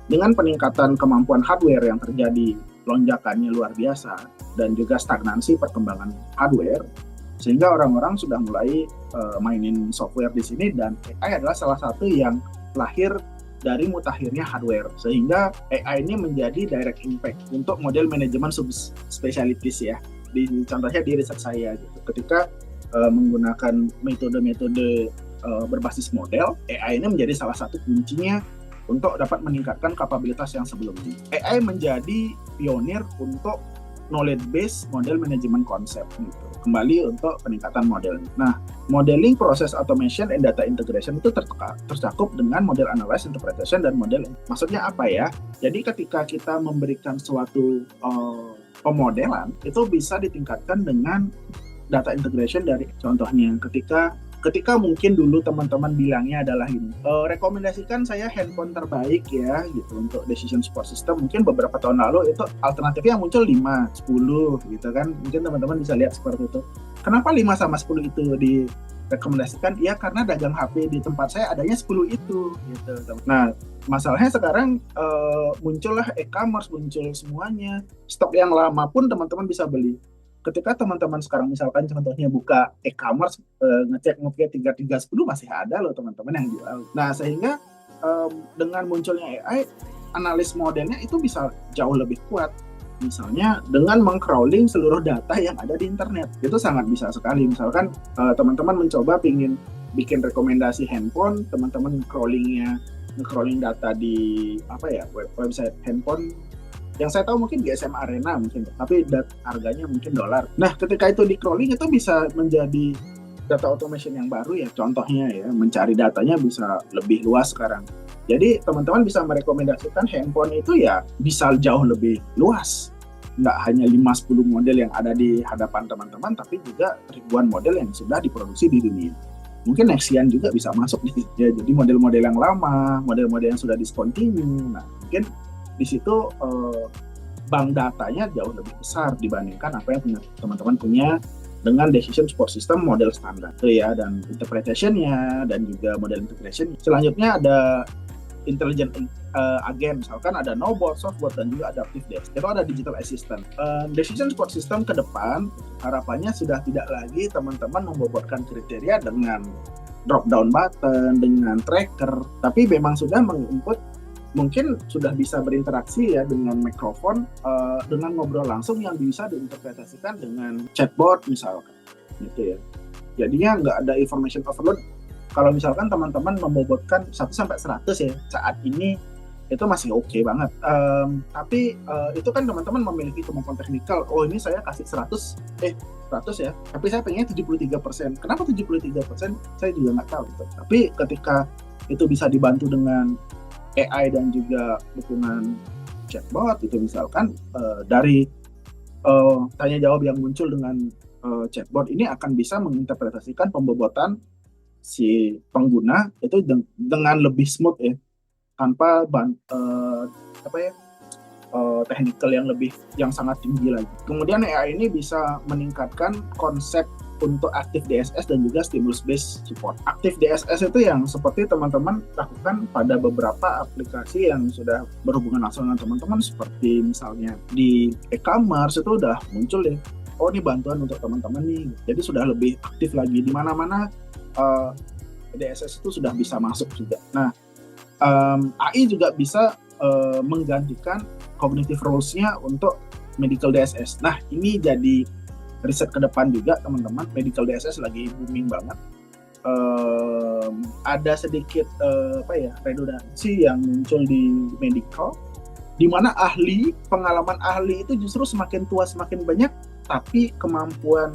Dengan peningkatan kemampuan hardware yang terjadi lonjakannya luar biasa dan juga stagnansi perkembangan hardware, sehingga orang-orang sudah mulai mainin software di sini, dan AI adalah salah satu yang lahir dari mutakhirnya hardware, sehingga AI ini menjadi direct impact untuk model manajemen subspecialties ya. Contohnya di riset saya gitu. Ketika menggunakan metode-metode berbasis model, AI ini menjadi salah satu kuncinya untuk dapat meningkatkan kapabilitas yang sebelumnya. AI menjadi pionir untuk knowledge based model manajemen konsep gitu. Kembali untuk peningkatan model. Nah, modeling proses automation and data integration itu tercakup dengan model analysis, interpretation, dan model. Maksudnya apa ya? Jadi ketika kita memberikan suatu pemodelan, itu bisa ditingkatkan dengan data integration dari contohnya ketika mungkin dulu teman-teman bilangnya adalah ini, rekomendasikan saya handphone terbaik ya gitu untuk decision support system. Mungkin beberapa tahun lalu itu alternatifnya muncul 5, 10 gitu kan. Mungkin teman-teman bisa lihat seperti itu. Kenapa 5 sama 10 itu direkomendasikan? Ya karena dagang HP di tempat saya adanya 10 itu gitu. Nah, masalahnya sekarang muncullah e-commerce, muncul semuanya. Stok yang lama pun teman-teman bisa beli. Ketika teman-teman sekarang misalkan contohnya buka e-commerce, ngecek Nokia 3310 masih ada loh teman-teman yang jual. Nah, sehingga dengan munculnya AI, analis modelnya itu bisa jauh lebih kuat. Misalnya dengan meng-crawling seluruh data yang ada di internet. Itu sangat bisa sekali. Misalkan teman-teman mencoba ingin bikin rekomendasi handphone, teman-teman nge-crawling data di website handphone. Yang saya tahu mungkin GSM Arena mungkin, tapi harganya mungkin $. Nah, ketika itu di crawling itu bisa menjadi data automation yang baru ya. Contohnya ya, mencari datanya bisa lebih luas sekarang. Jadi teman-teman bisa merekomendasikan handphone itu ya bisa jauh lebih luas. Nggak hanya 5-10 model yang ada di hadapan teman-teman, tapi juga ribuan model yang sudah diproduksi di dunia. Mungkin Nexian juga bisa masuk ya. Jadi model-model yang lama, model-model yang sudah discontinue. Nah, mungkin di situ bank datanya jauh lebih besar dibandingkan apa yang teman-teman punya dengan decision support system model standar itu ya, dan interpretation-nya dan juga model integration. Selanjutnya ada intelligent agent, misalkan ada no-bot, soft-bot, dan juga adaptive desk. Itu ada digital assistant. Decision support system ke depan harapannya sudah tidak lagi teman-teman membobotkan kriteria dengan drop down button, dengan tracker, tapi memang sudah menginput, mungkin sudah bisa berinteraksi ya dengan mikrofon, dengan ngobrol langsung yang bisa diinterpretasikan dengan chatbot misalkan gitu ya. Jadinya nggak ada information overload. Kalau misalkan teman-teman membobotkan 1-100 ya saat ini, itu masih oke banget. Tapi itu kan teman-teman memiliki kemampuan teknikal. Oh, ini saya kasih 100 ya, tapi saya pengennya 73%. Kenapa 73%? Saya juga nggak tahu gitu. Tapi ketika itu bisa dibantu dengan AI dan juga dukungan chatbot itu, misalkan dari tanya jawab yang muncul dengan chatbot ini akan bisa menginterpretasikan pembobotan si pengguna itu dengan lebih smooth ya, tanpa technical yang sangat tinggi lagi. Kemudian AI ini bisa meningkatkan konsep untuk active DSS dan juga stimulus based support. Active DSS itu yang seperti teman-teman lakukan pada beberapa aplikasi yang sudah berhubungan langsung dengan teman-teman, seperti misalnya di e-commerce itu udah muncul ya. Oh, ini bantuan untuk teman-teman nih. Jadi sudah lebih aktif lagi di mana-mana. DSS itu sudah bisa masuk juga. Nah, AI juga bisa menggantikan cognitive rules-nya untuk medical DSS. Nah, ini jadi riset ke depan juga teman-teman. Medical DSS lagi booming banget. Ada sedikit redundansi yang muncul di medical, di mana pengalaman ahli itu justru semakin tua semakin banyak, tapi kemampuan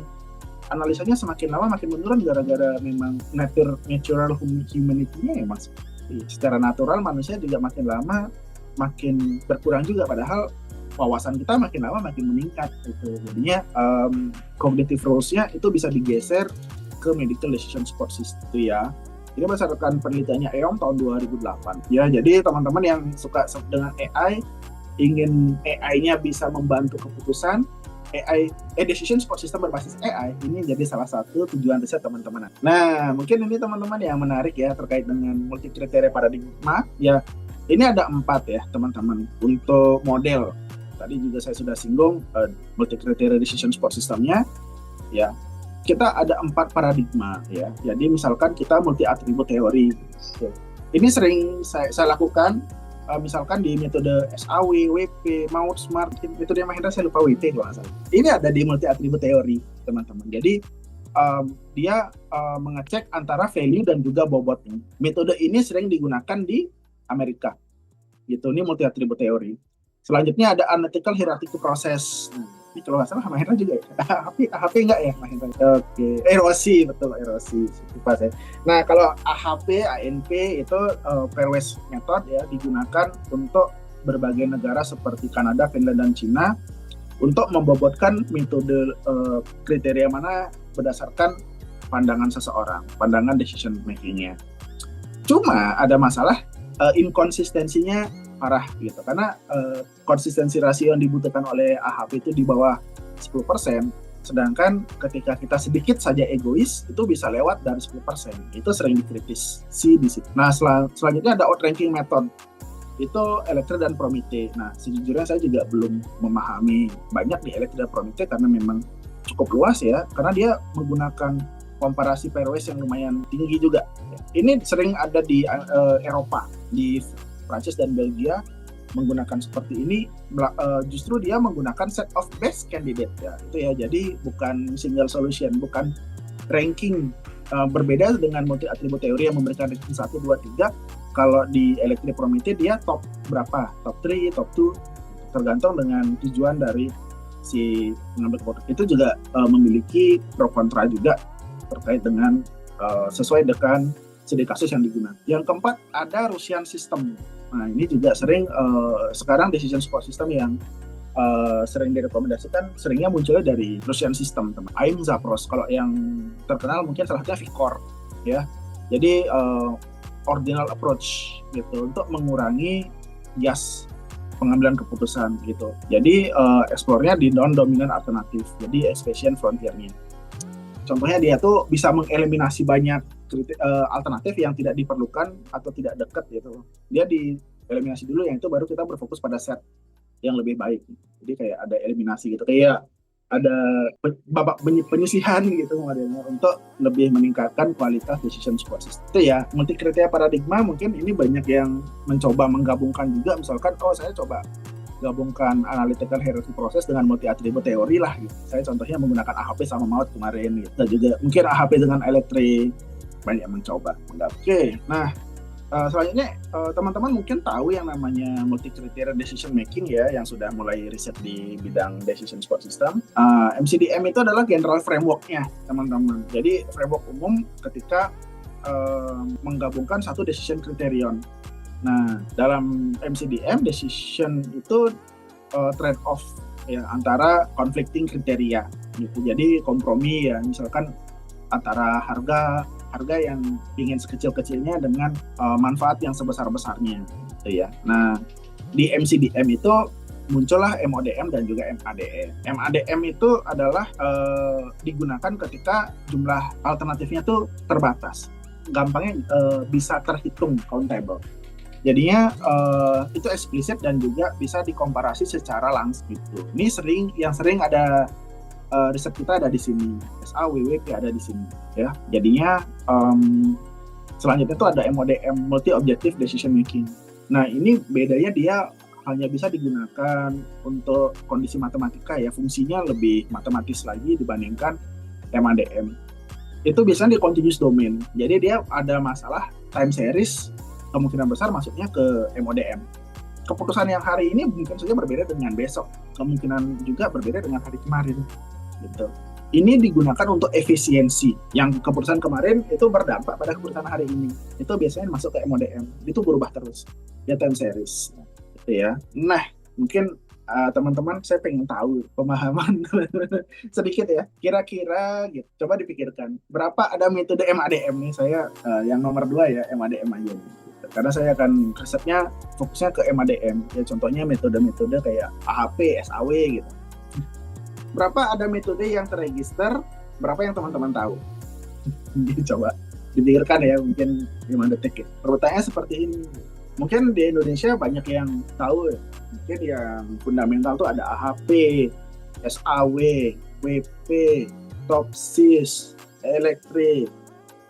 analisanya semakin lama makin menurun gara-gara memang natural humanity-nya ya mas. Secara natural manusia juga makin lama makin berkurang juga, padahal wawasan kita makin lama makin meningkat gitu. Jadinya cognitive rules-nya itu bisa digeser ke medical decision support system itu ya. Ini berdasarkan penelitiannya EOM tahun 2008. Ya, jadi teman-teman yang suka dengan AI, ingin AI-nya bisa membantu keputusan, decision support system berbasis AI, ini jadi salah satu tujuan riset teman-teman. Nah, mungkin ini teman-teman yang menarik ya terkait dengan multi kriteria paradigma. Ya, ini ada 4 ya teman-teman untuk model. Tadi juga saya sudah singgung multi kriteria decision support systemnya. Ya, kita ada 4 paradigma ya. Jadi misalkan kita multi atribut teori. Ini sering saya lakukan. Misalkan di metode SAW, WP, Maud, Smart, metode Mahendra saya lupa WP kalau nggak salah. Ini ada di multi atribut teori teman-teman. Jadi dia mengecek antara value dan juga bobotnya. Metode ini sering digunakan di Amerika. Gitu, ini multi atribut teori. Selanjutnya ada analytical hierarchical process. Ini kalau nggak salah Mahendra juga ya. AHP nggak ya Mahendra? Oke. Erosi, betul, erosi. Lupa saya. Nah, kalau AHP, ANP itu Pairwise method ya, digunakan untuk berbagai negara seperti Kanada, Finland, dan Cina untuk membobotkan metode kriteria mana berdasarkan pandangan seseorang, pandangan decision making-nya. Cuma ada masalah inkonsistensinya parah gitu, karena konsistensi rasio yang dibutuhkan oleh AHP itu di bawah 10%, sedangkan ketika kita sedikit saja egois itu bisa lewat dari 10%. Itu sering dikritisi di situ. Nah, selanjutnya ada outranking method, itu Electre dan Prometheus. Nah, sejujurnya saya juga belum memahami banyak di Electre dan Prometheus karena memang cukup luas ya, karena dia menggunakan komparasi pairwise yang lumayan tinggi juga. Ini sering ada di Eropa, di Prancis dan Belgia menggunakan seperti ini. Justru dia menggunakan set of best candidate ya, itu ya. Jadi bukan single solution, bukan ranking. Berbeda dengan multi atribut teori yang memberikan ranking 1, 2, 3. Kalau di Electre Prometheus dia top berapa? Top 3, top 2, tergantung dengan tujuan dari si pengambil keputusan. Itu juga memiliki pro kontra juga terkait dengan sesuai dengan studi kasus yang digunakan. Yang keempat ada Russian system. Nah, ini juga sering sekarang decision support system yang sering direkomendasikan seringnya munculnya dari Russian system, teman. AIM Zaporozhye, kalau yang terkenal mungkin salah satunya Vicor ya. Jadi ordinal approach gitu untuk mengurangi bias pengambilan keputusan gitu. Jadi explore-nya di non-dominant alternatif, jadi expansion frontier-nya. Contohnya dia tuh bisa mengeliminasi banyak alternatif yang tidak diperlukan atau tidak dekat gitu. Dia dieliminasi dulu, yang itu baru kita berfokus pada set yang lebih baik. Jadi kayak ada eliminasi gitu, kayak ada babak penyisihan gitu modelnya untuk lebih meningkatkan kualitas decision support system. Itu ya, multi kriteria paradigma mungkin ini banyak yang mencoba menggabungkan juga. Misalkan saya coba gabungkan analytical hierarchy process dengan multi atribut teori lah gitu. Saya contohnya menggunakan AHP sama Maud kemarin gitu. Dan juga mungkin AHP dengan Electre, banyak mencoba. Oke, nah selanjutnya teman-teman mungkin tahu yang namanya multi kriteria decision making ya, yang sudah mulai riset di bidang decision support system. MCDM itu adalah general framework-nya teman-teman. Jadi framework umum ketika menggabungkan satu decision criterion. Nah, dalam MCDM decision itu trade off ya antara conflicting kriteria gitu. Jadi kompromi ya, misalkan antara harga yang ingin sekecil-kecilnya dengan manfaat yang sebesar-besarnya gitu ya. Nah, di MCDM itu muncullah MODM dan juga MADM. MADM itu adalah digunakan ketika jumlah alternatifnya tuh terbatas. Gampangnya bisa terhitung, countable. Jadinya itu eksplisit dan juga bisa dikomparasi secara langsung gitu. Ini yang sering ada riset kita ada di sini, SAW, WWP ada di sini ya. Jadinya selanjutnya itu ada MODM, multi objective decision making. Nah, ini bedanya dia hanya bisa digunakan untuk kondisi matematika ya, fungsinya lebih matematis lagi dibandingkan MADM. Itu biasanya di continuous domain. Jadi dia ada masalah time series, kemungkinan besar masuknya ke MODM. Keputusan yang hari ini mungkin saja berbeda dengan besok, kemungkinan juga berbeda dengan hari kemarin gitu. Ini digunakan untuk efisiensi. Yang keputusan kemarin itu berdampak pada keputusan hari ini. Itu biasanya masuk ke MODM. Itu berubah terus. Ya time series. Gitu ya. Nah, mungkin teman-teman saya pengen tahu pemahaman sedikit ya. Kira-kira gitu. Coba dipikirkan. Berapa ada metode MADM nih? Saya yang nomor 2 ya, MADM aja nih. Karena saya akan risetnya fokusnya ke MADM. Ya contohnya metode-metode kayak AHP, SAW gitu. Berapa ada metode yang terregister, berapa yang teman-teman tahu? Coba dipikirkan ya, mungkin 5 detik ya. Pertanyaannya seperti ini. Mungkin di Indonesia banyak yang tahu ya. Mungkin yang fundamental tuh ada AHP, SAW, WP, Topsys, Elektrik,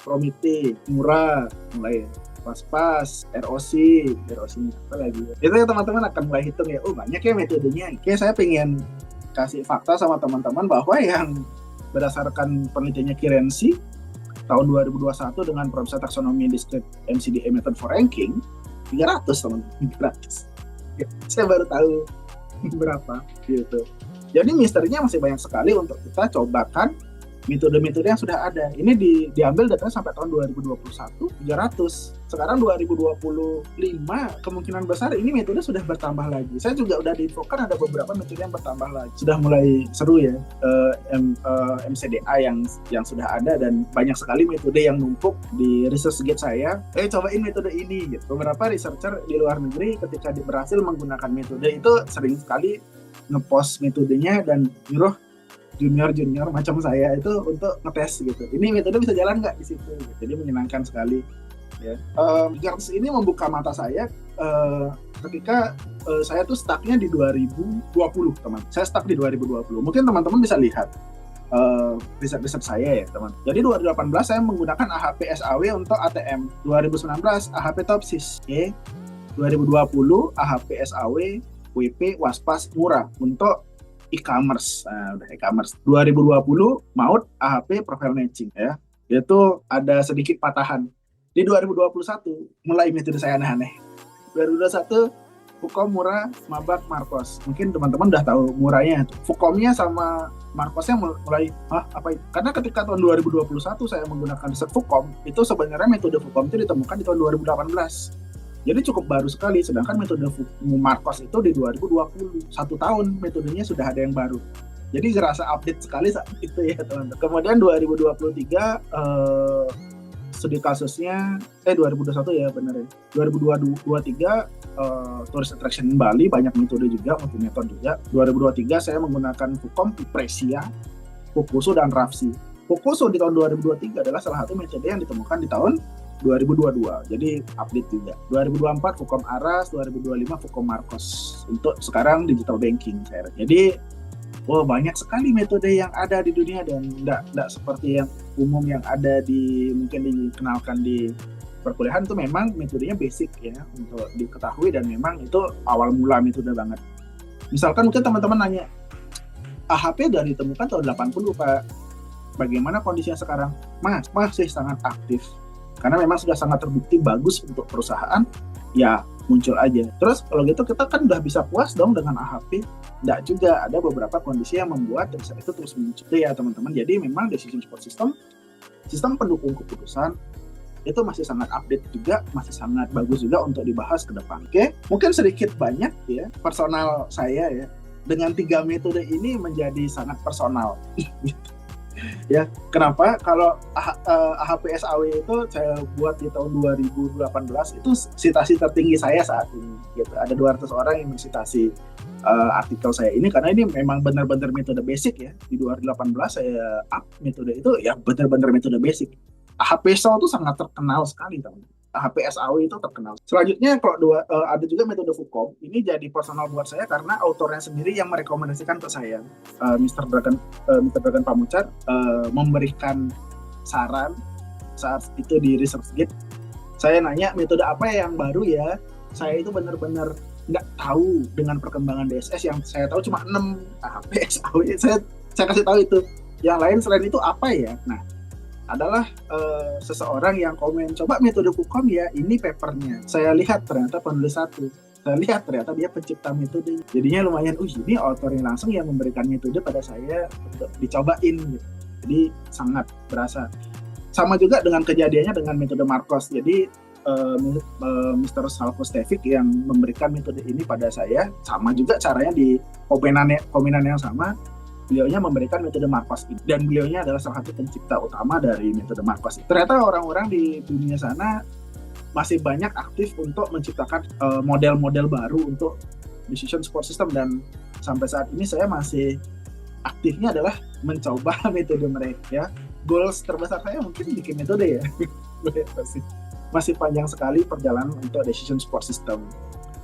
Promiti, Mura, mulai Pas-Pas, ROC apa lagi. Itu ya teman-teman akan mulai hitung ya, oh banyak ya metodenya. Oke, saya pengen kasih fakta sama teman-teman bahwa yang berdasarkan penelitiannya Kirensi tahun 2021 dengan Proposal Taxonomy Discrete MCDA Method for Ranking 300 teman-teman, 300. Ya, saya baru tahu berapa gitu. Jadi misterinya masih banyak sekali untuk kita cobakan metode-metode yang sudah ada. Ini diambil datanya sampai tahun 2021 300. Sekarang 2025 kemungkinan besar ini metode sudah bertambah lagi. Saya juga udah diinfokan ada beberapa metode yang bertambah lagi. Sudah mulai seru ya, MCDA yang sudah ada, dan banyak sekali metode yang numpuk di research gate saya. Cobain metode ini gitu. Beberapa researcher di luar negeri ketika berhasil menggunakan metode itu sering sekali ngepost metodenya dan nyuruh junior macam saya itu untuk ngetes gitu. Ini metode bisa jalan nggak di situ? Gitu. Jadi menyenangkan sekali. Ya. Jarvis ini membuka mata saya ketika saya tuh stucknya di 2020 teman. Saya stuck di 2020. Mungkin teman-teman bisa lihat riset-riset saya ya teman. Jadi 2018 saya menggunakan AHP SAW untuk ATM. 2019 AHP Topsys. 2020 AHP SAW, WP, Waspas, Mura untuk e-commerce. Nah, udah e-commerce. 2020 Maut AHP Profile Matching ya. Itu ada sedikit patahan. Di 2021 mulai metode saya aneh-aneh. 2021 Fukom, Mura, Mabak, Marcos. Mungkin teman-teman udah tahu Muranya. Fukomnya sama Marcosnya mulai apa itu? Karena ketika tahun 2021 saya menggunakan riset Fukom, itu sebenarnya metode Fukom itu ditemukan di tahun 2018. Jadi cukup baru sekali, sedangkan metode Marcos itu di 2020. 1 tahun metodenya sudah ada yang baru. Jadi serasa update sekali saat itu ya teman-teman. Kemudian 2023 studi kasusnya 2021 ya benar ya. 2023 tourist attraction Bali banyak metode juga, multi-metode juga. 2023 saya menggunakan Fukom, Presia, Fukusu dan Rafsi. Fukusu di tahun 2023 adalah salah satu metode yang ditemukan di tahun 2022, jadi update juga. 2024 Fukom Aras, 2025 Fukom Marcos untuk sekarang digital banking. Jadi banyak sekali metode yang ada di dunia dan tidak seperti yang umum yang ada mungkin dikenalkan di perkuliahan. Itu memang metodenya basic ya untuk diketahui dan memang itu awal mula metode banget. Misalkan mungkin teman-teman nanya, AHP sudah ditemukan tahun 80 Pak, bagaimana kondisinya sekarang? Masih sangat aktif. Karena memang sudah sangat terbukti bagus untuk perusahaan, ya muncul aja. Terus kalau gitu kita kan udah bisa puas dong dengan AHP. Tidak juga, ada beberapa kondisi yang membuat riset itu terus muncul ya teman-teman. Jadi memang decision support system, sistem pendukung keputusan itu masih sangat update juga, masih sangat bagus juga untuk dibahas ke depan. Oke, mungkin sedikit banyak ya personal saya ya dengan 3 metode ini menjadi sangat personal. Ya, kenapa? Kalau AHP SAW itu saya buat di tahun 2018 itu citasi tertinggi saya saat ini. Gitu. Ada 200 orang yang mensitasi artikel saya ini karena ini memang benar-benar metode basic ya. Di 2018 saya up metode itu ya benar-benar metode basic. AHP SAW itu sangat terkenal sekali teman. AHP SAW itu terkenal. Selanjutnya kalau ada juga metode Fukom. Ini jadi personal buat saya karena autornya sendiri yang merekomendasikan ke saya. Mr. Dragan Pamucar memberikan saran saat itu di ResearchGate. Saya nanya metode apa yang baru ya. Saya itu benar-benar nggak tahu dengan perkembangan DSS. Yang saya tahu cuma 6 AHP SAW. Saya kasih tahu itu. Yang lain selain itu apa ya? Nah, adalah seseorang yang komen, coba metode Kukom ya, ini papernya. Saya lihat ternyata penulis satu. Saya lihat ternyata dia pencipta metode. Jadinya lumayan, ini autornya langsung yang memberikan metode pada saya untuk dicobain gitu. Jadi sangat berasa. Sama juga dengan kejadiannya dengan metode Marcos. Jadi Mr. Salvo Stevic yang memberikan metode ini pada saya, sama juga caranya di komenan yang sama. Beliaunya memberikan metode Marcos ini, dan beliaunya adalah salah satu pencipta utama dari metode Marcos ini. Ternyata orang-orang di dunia sana masih banyak aktif untuk menciptakan model-model baru untuk decision support system, dan sampai saat ini saya masih aktifnya adalah mencoba metode mereka. Goals terbesar saya mungkin bikin metode ya. Masih panjang sekali perjalanan untuk decision support system.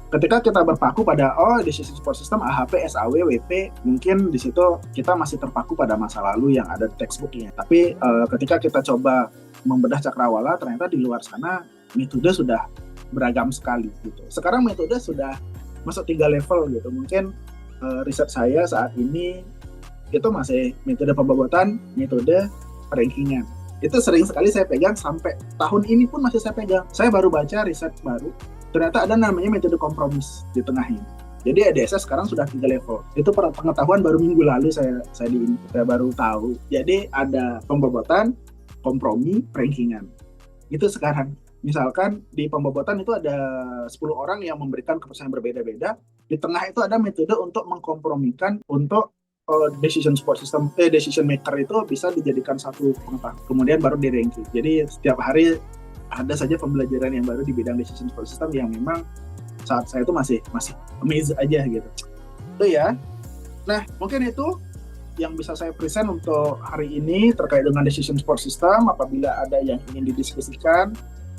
Ketika kita berpaku pada decision support system AHP, SAW, WP, mungkin di situ kita masih terpaku pada masa lalu yang ada di textbooknya. Tapi ketika kita coba membedah cakrawala, ternyata di luar sana metode sudah beragam sekali gitu. Sekarang metode sudah masuk 3 level gitu. Mungkin riset saya saat ini itu masih metode pembobotan, metode rankingan. Itu sering sekali saya pegang, sampai tahun ini pun masih saya pegang. Saya baru baca riset baru, ternyata ada namanya metode kompromis di tengahnya. Jadi DSS sekarang sudah 3 level. Itu pengetahuan baru minggu lalu saya baru tahu. Jadi ada pembobotan, kompromi, rankingan. Itu sekarang. Misalkan di pembobotan itu ada 10 orang yang memberikan keputusan berbeda-beda. Di tengah itu ada metode untuk mengkompromikan untuk decision support system, decision maker itu bisa dijadikan satu pengetahuan. Kemudian baru di ranking. Jadi setiap hari ada saja pembelajaran yang baru di bidang decision support system yang memang saat saya itu masih amazed aja gitu. Itu ya. Nah, mungkin itu yang bisa saya present untuk hari ini terkait dengan decision support system. Apabila ada yang ingin didiskusikan,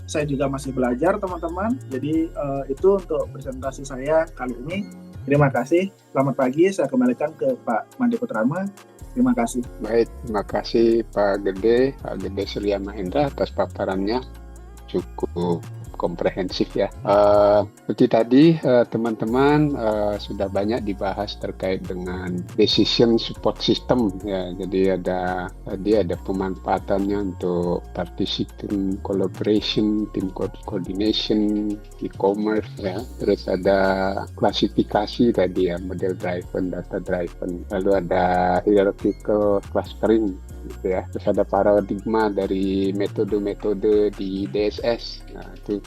saya juga masih belajar teman-teman. Jadi itu untuk presentasi saya kali ini. Terima kasih. Selamat pagi. Saya kembalikan ke Pak Made Putrama. Terima kasih. Baik, terima kasih Pak Gede Surya Mahendra atas paparannya. Cukup komprehensif ya. Seperti tadi teman-teman sudah banyak dibahas terkait dengan decision support system ya. Jadi ada pemanfaatannya untuk participant collaboration, team coordination, e-commerce ya. Terus ada klasifikasi tadi ya, model driven, data driven. Lalu ada hierarchical clustering gitu ya. Terus ada paradigma dari metode-metode di DSS. Nah, itu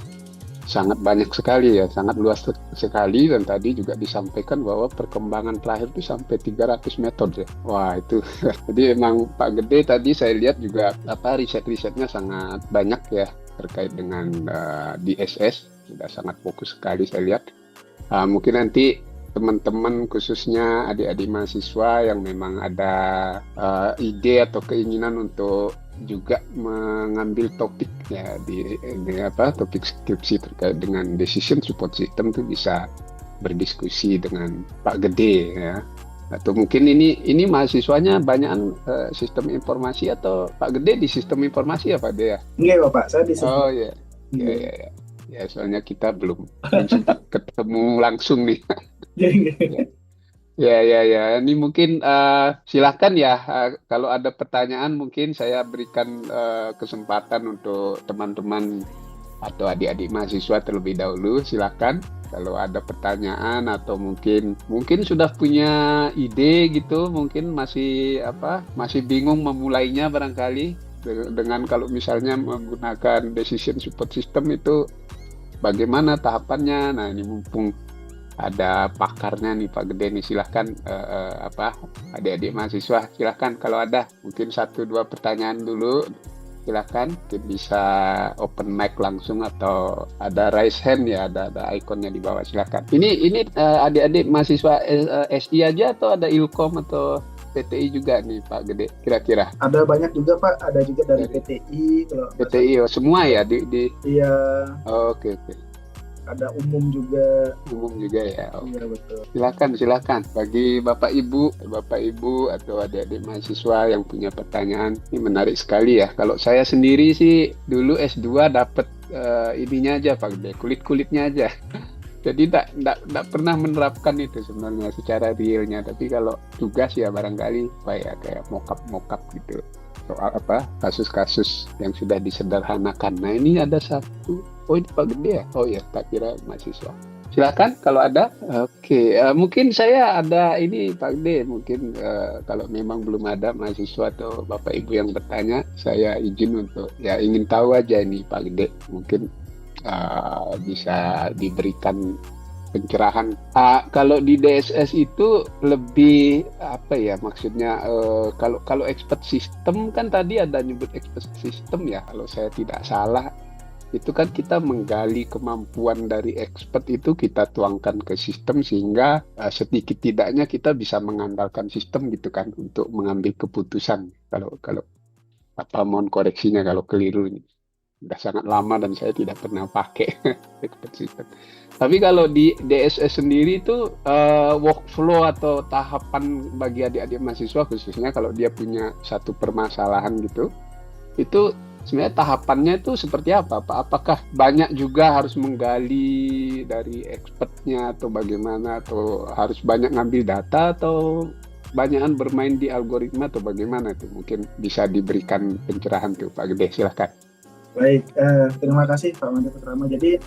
sangat banyak sekali ya, sangat luas sekali, dan tadi juga disampaikan bahwa perkembangan terakhir itu sampai 300 metode. Wah, itu. Jadi emang Pak Gede tadi saya lihat juga riset-risetnya sangat banyak ya terkait dengan DSS. Sudah sangat fokus sekali saya lihat. Mungkin nanti teman-teman khususnya adik-adik mahasiswa yang memang ada ide atau keinginan untuk juga mengambil topik ya di topik skripsi terkait dengan decision support system, itu bisa berdiskusi dengan Pak Gede ya. Atau mungkin ini mahasiswanya banyak sistem informasi, atau Pak Gede di sistem informasi ya Pak Gede ya? Enggak Bapak, saya di sistem. Oh iya. Ya. Ya, soalnya kita belum ketemu langsung nih. Ya. Ini mungkin silakan ya. Kalau ada pertanyaan mungkin saya berikan kesempatan untuk teman-teman atau adik-adik mahasiswa terlebih dahulu. Silakan kalau ada pertanyaan, atau mungkin sudah punya ide gitu, mungkin masih bingung memulainya barangkali dengan kalau misalnya menggunakan decision support system itu bagaimana tahapannya. Nah, ini mumpung ada pakarnya nih Pak Gede nih, silahkan adik-adik mahasiswa, silahkan kalau ada mungkin 1-2 pertanyaan dulu, silahkan bisa open mic langsung, atau ada raise hand ya, ada ikonnya di bawah, silahkan. Ini adik-adik mahasiswa SI aja atau ada Ilkom atau PTI juga nih Pak Gede kira-kira? Ada banyak juga Pak, ada juga dari PTI. Kalau PTI semua ya di Iya. Oke. Ada umum juga ya. Iya betul. Silakan bagi Bapak Ibu atau adik-adik mahasiswa yang punya pertanyaan. Ini menarik sekali ya. Kalau saya sendiri sih dulu S2 dapat ininya aja Pak Gede, kulit-kulitnya aja. Jadi tidak pernah menerapkan itu sebenarnya secara realnya. Tapi kalau tugas ya barangkali kayak mockup gitu. Soal apa kasus-kasus yang sudah disederhanakan. Nah ini ada satu. Oh ini Pak Gede ya? Oh ya tak kira mahasiswa. Silakan kalau ada. Oke, mungkin saya ada ini Pak Gede. Mungkin kalau memang belum ada mahasiswa atau Bapak Ibu yang bertanya, saya izin untuk ya ingin tahu aja ini Pak Gede. Mungkin bisa diberikan pencerahan. Kalau di DSS itu lebih apa ya maksudnya kalau kalau expert system kan tadi ada nyebut expert system ya kalau saya tidak salah itu kan kita menggali kemampuan dari expert itu kita tuangkan ke sistem sehingga sedikit tidaknya kita bisa mengandalkan sistem gitu kan untuk mengambil keputusan. Kalau kalau apa mohon koreksinya kalau keliru ini udah sangat lama dan saya tidak pernah pakai expert system. Tapi kalau di DSS sendiri itu workflow atau tahapan bagi adik-adik mahasiswa khususnya kalau dia punya satu permasalahan gitu, itu sebenarnya tahapannya itu seperti apa? Apakah banyak juga harus menggali dari expertnya atau bagaimana atau harus banyak ngambil data atau banyakan bermain di algoritma atau bagaimana itu? Mungkin bisa diberikan pencerahan tuh Pak Gede, silahkan. Baik, terima kasih Pak Menteri Putrama. Jadi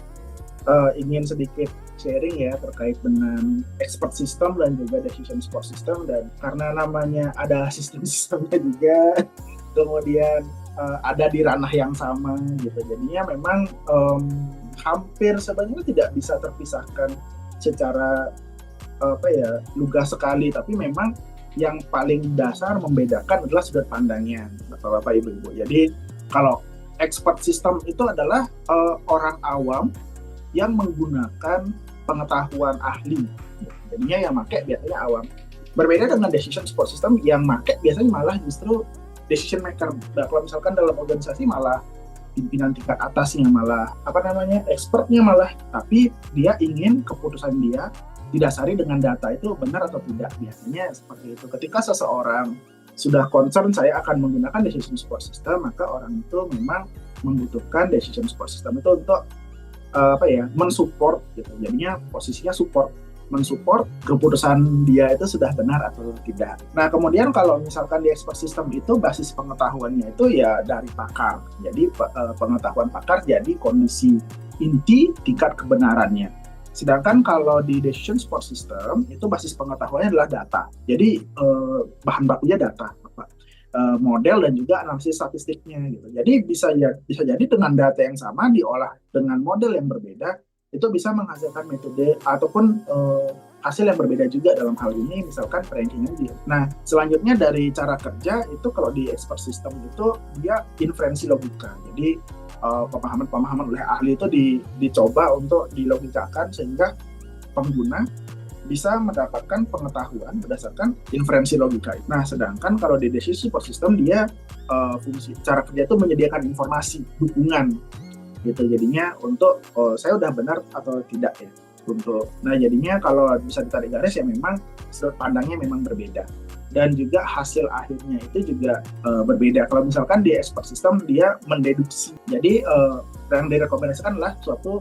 ingin sedikit sharing ya terkait dengan expert system dan juga decision support system, dan karena namanya ada sistem-sistemnya juga, kemudian ada di ranah yang sama gitu. Jadinya memang hampir sebenarnya tidak bisa terpisahkan secara lugas sekali, tapi memang yang paling dasar membedakan adalah sudut pandangnya Bapak-bapak Ibu-ibu. Jadi kalau expert system itu adalah orang awam yang menggunakan pengetahuan ahli. Jadinya yang pakai biasanya awam. Berbeda dengan decision support system yang pakai biasanya malah justru decision maker. Nah, kalau misalkan dalam organisasi malah pimpinan tingkat atasnya malah expertnya malah, tapi dia ingin keputusan dia didasari dengan data itu benar atau tidak. Biasanya seperti itu. Ketika seseorang sudah concern saya akan menggunakan decision support system, maka orang itu memang membutuhkan decision support system itu untuk mensupport gitu. Jadinya posisinya support, mensupport keputusan dia itu sudah benar atau tidak. Nah kemudian kalau misalkan di expert system itu basis pengetahuannya itu ya dari pakar. Jadi pengetahuan pakar jadi kondisi inti tingkat kebenarannya. Sedangkan kalau di decision support system itu basis pengetahuannya adalah data. Jadi bahan bakunya data, model dan juga analisis statistiknya gitu. Jadi bisa jadi dengan data yang sama diolah dengan model yang berbeda itu bisa menghasilkan metode ataupun hasil yang berbeda juga dalam hal ini misalkan ranking engine. Nah selanjutnya dari cara kerja itu kalau di expert system itu dia inferensi logika. Jadi pemahaman-pemahaman oleh ahli itu dicoba untuk dilogikakan sehingga pengguna bisa mendapatkan pengetahuan berdasarkan inferensi logika. Nah, sedangkan kalau di decision support system dia fungsi cara kerja itu menyediakan informasi dukungan gitu. Jadinya untuk saya udah benar atau tidak ya. Nah, jadinya kalau bisa ditarik garis ya memang sudut pandangnya memang berbeda. Dan juga hasil akhirnya itu juga berbeda. Kalau misalkan di expert system dia mendeduksi. Jadi yang direkomendasikan adalah suatu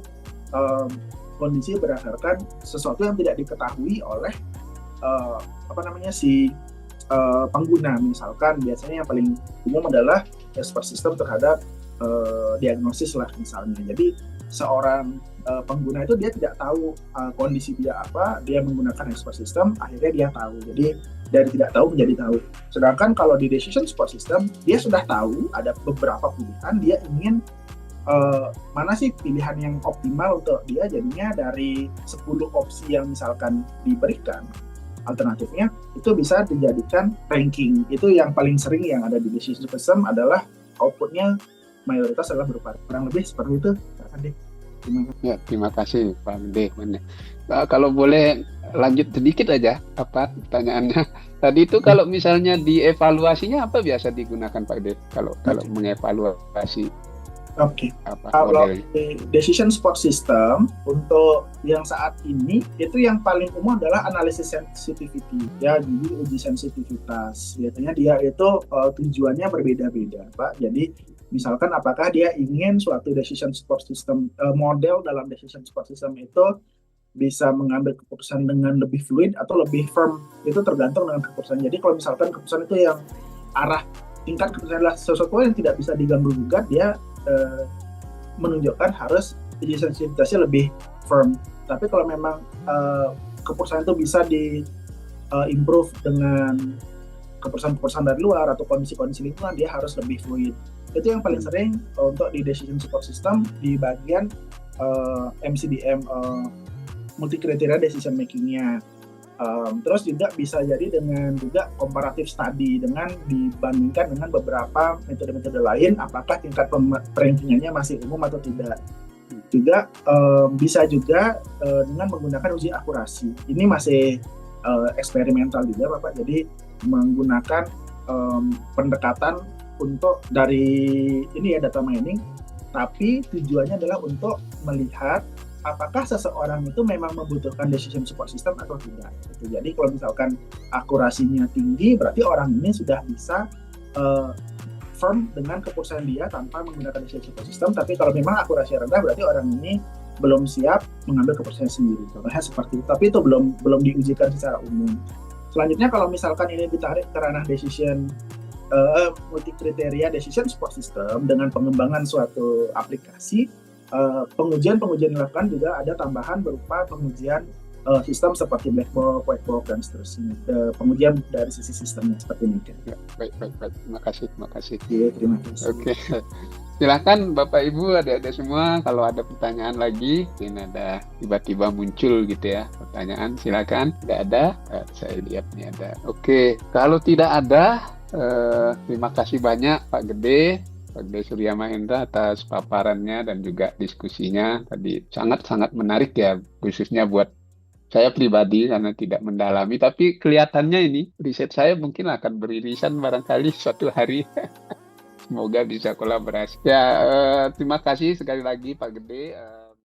kondisi berdasarkan sesuatu yang tidak diketahui oleh pengguna. Misalkan biasanya yang paling umum adalah expert system terhadap diagnosis lah misalnya. Jadi seorang pengguna itu dia tidak tahu kondisi dia apa, dia menggunakan expert system, akhirnya dia tahu. Jadi dari tidak tahu menjadi tahu. Sedangkan kalau di decision support system, dia sudah tahu ada beberapa pilihan, dia ingin mana sih pilihan yang optimal untuk dia. Jadinya dari 10 opsi yang misalkan diberikan, alternatifnya itu bisa dijadikan ranking. Itu yang paling sering yang ada di decision support system adalah outputnya mayoritas adalah berupa kurang lebih seperti itu. Terima kasih Pak Gede. Kalau boleh lanjut sedikit aja pertanyaannya. Tadi itu kalau misalnya dievaluasinya apa biasa digunakan Pak Gede kalau mengevaluasi? Oke. Kalau di decision support system untuk yang saat ini itu yang paling umum adalah analisis sensitivity ya, jadi uji sensitivitas. Biasanya dia itu tujuannya berbeda-beda, Pak. Jadi misalkan apakah dia ingin suatu decision support system model dalam decision support system itu bisa mengambil keputusan dengan lebih fluid atau lebih firm, itu tergantung dengan keputusan. Jadi kalau misalkan keputusan itu yang arah tingkat keputusan adalah sesuatu yang tidak bisa diganggu gugat, dia menunjukkan harus sensitivitasnya lebih firm. Tapi kalau memang keputusan itu bisa di improve dengan keputusan-keputusan dari luar atau kondisi-kondisi lingkungan, dia harus lebih fluid. Itu yang paling sering untuk di decision support system di bagian MCDM, multi kriteria decision makingnya. Terus juga bisa jadi dengan juga comparative study, dengan dibandingkan dengan beberapa metode-metode lain, apakah tingkat perankingannya masih umum atau tidak. Juga bisa juga dengan menggunakan uji akurasi. Ini masih eksperimental juga Bapak, jadi menggunakan pendekatan untuk dari ini ya data mining, tapi tujuannya adalah untuk melihat apakah seseorang itu memang membutuhkan decision support system atau tidak. Jadi kalau misalkan akurasinya tinggi, berarti orang ini sudah bisa firm dengan keputusan dia tanpa menggunakan decision support system. Tapi kalau memang akurasi rendah, berarti orang ini belum siap mengambil keputusan sendiri. Contohnya seperti itu. Tapi itu belum diujikan secara umum. Selanjutnya kalau misalkan ini ditarik ke ranah decision multi kriteria decision support system dengan pengembangan suatu aplikasi, pengujian dilakukan juga ada tambahan berupa pengujian sistem seperti black box, white box, dan seterusnya. Pengujian dari sisi sistemnya seperti ini. Ya, baik. Terima kasih. Ya, terima kasih. Oke. Silakan Bapak Ibu, adik-adik semua, kalau ada pertanyaan lagi, mungkin ada tiba-tiba muncul gitu ya pertanyaan, silakan. Tidak ada, saya lihat nih ada. Oke, kalau tidak ada, terima kasih banyak Pak Gede Surya Mahendra atas paparannya dan juga diskusinya tadi, sangat-sangat menarik ya, khususnya buat saya pribadi karena tidak mendalami, tapi kelihatannya ini riset saya mungkin akan beririsan barangkali suatu hari. Semoga bisa kolaborasi. Ya, terima kasih sekali lagi Pak Gede.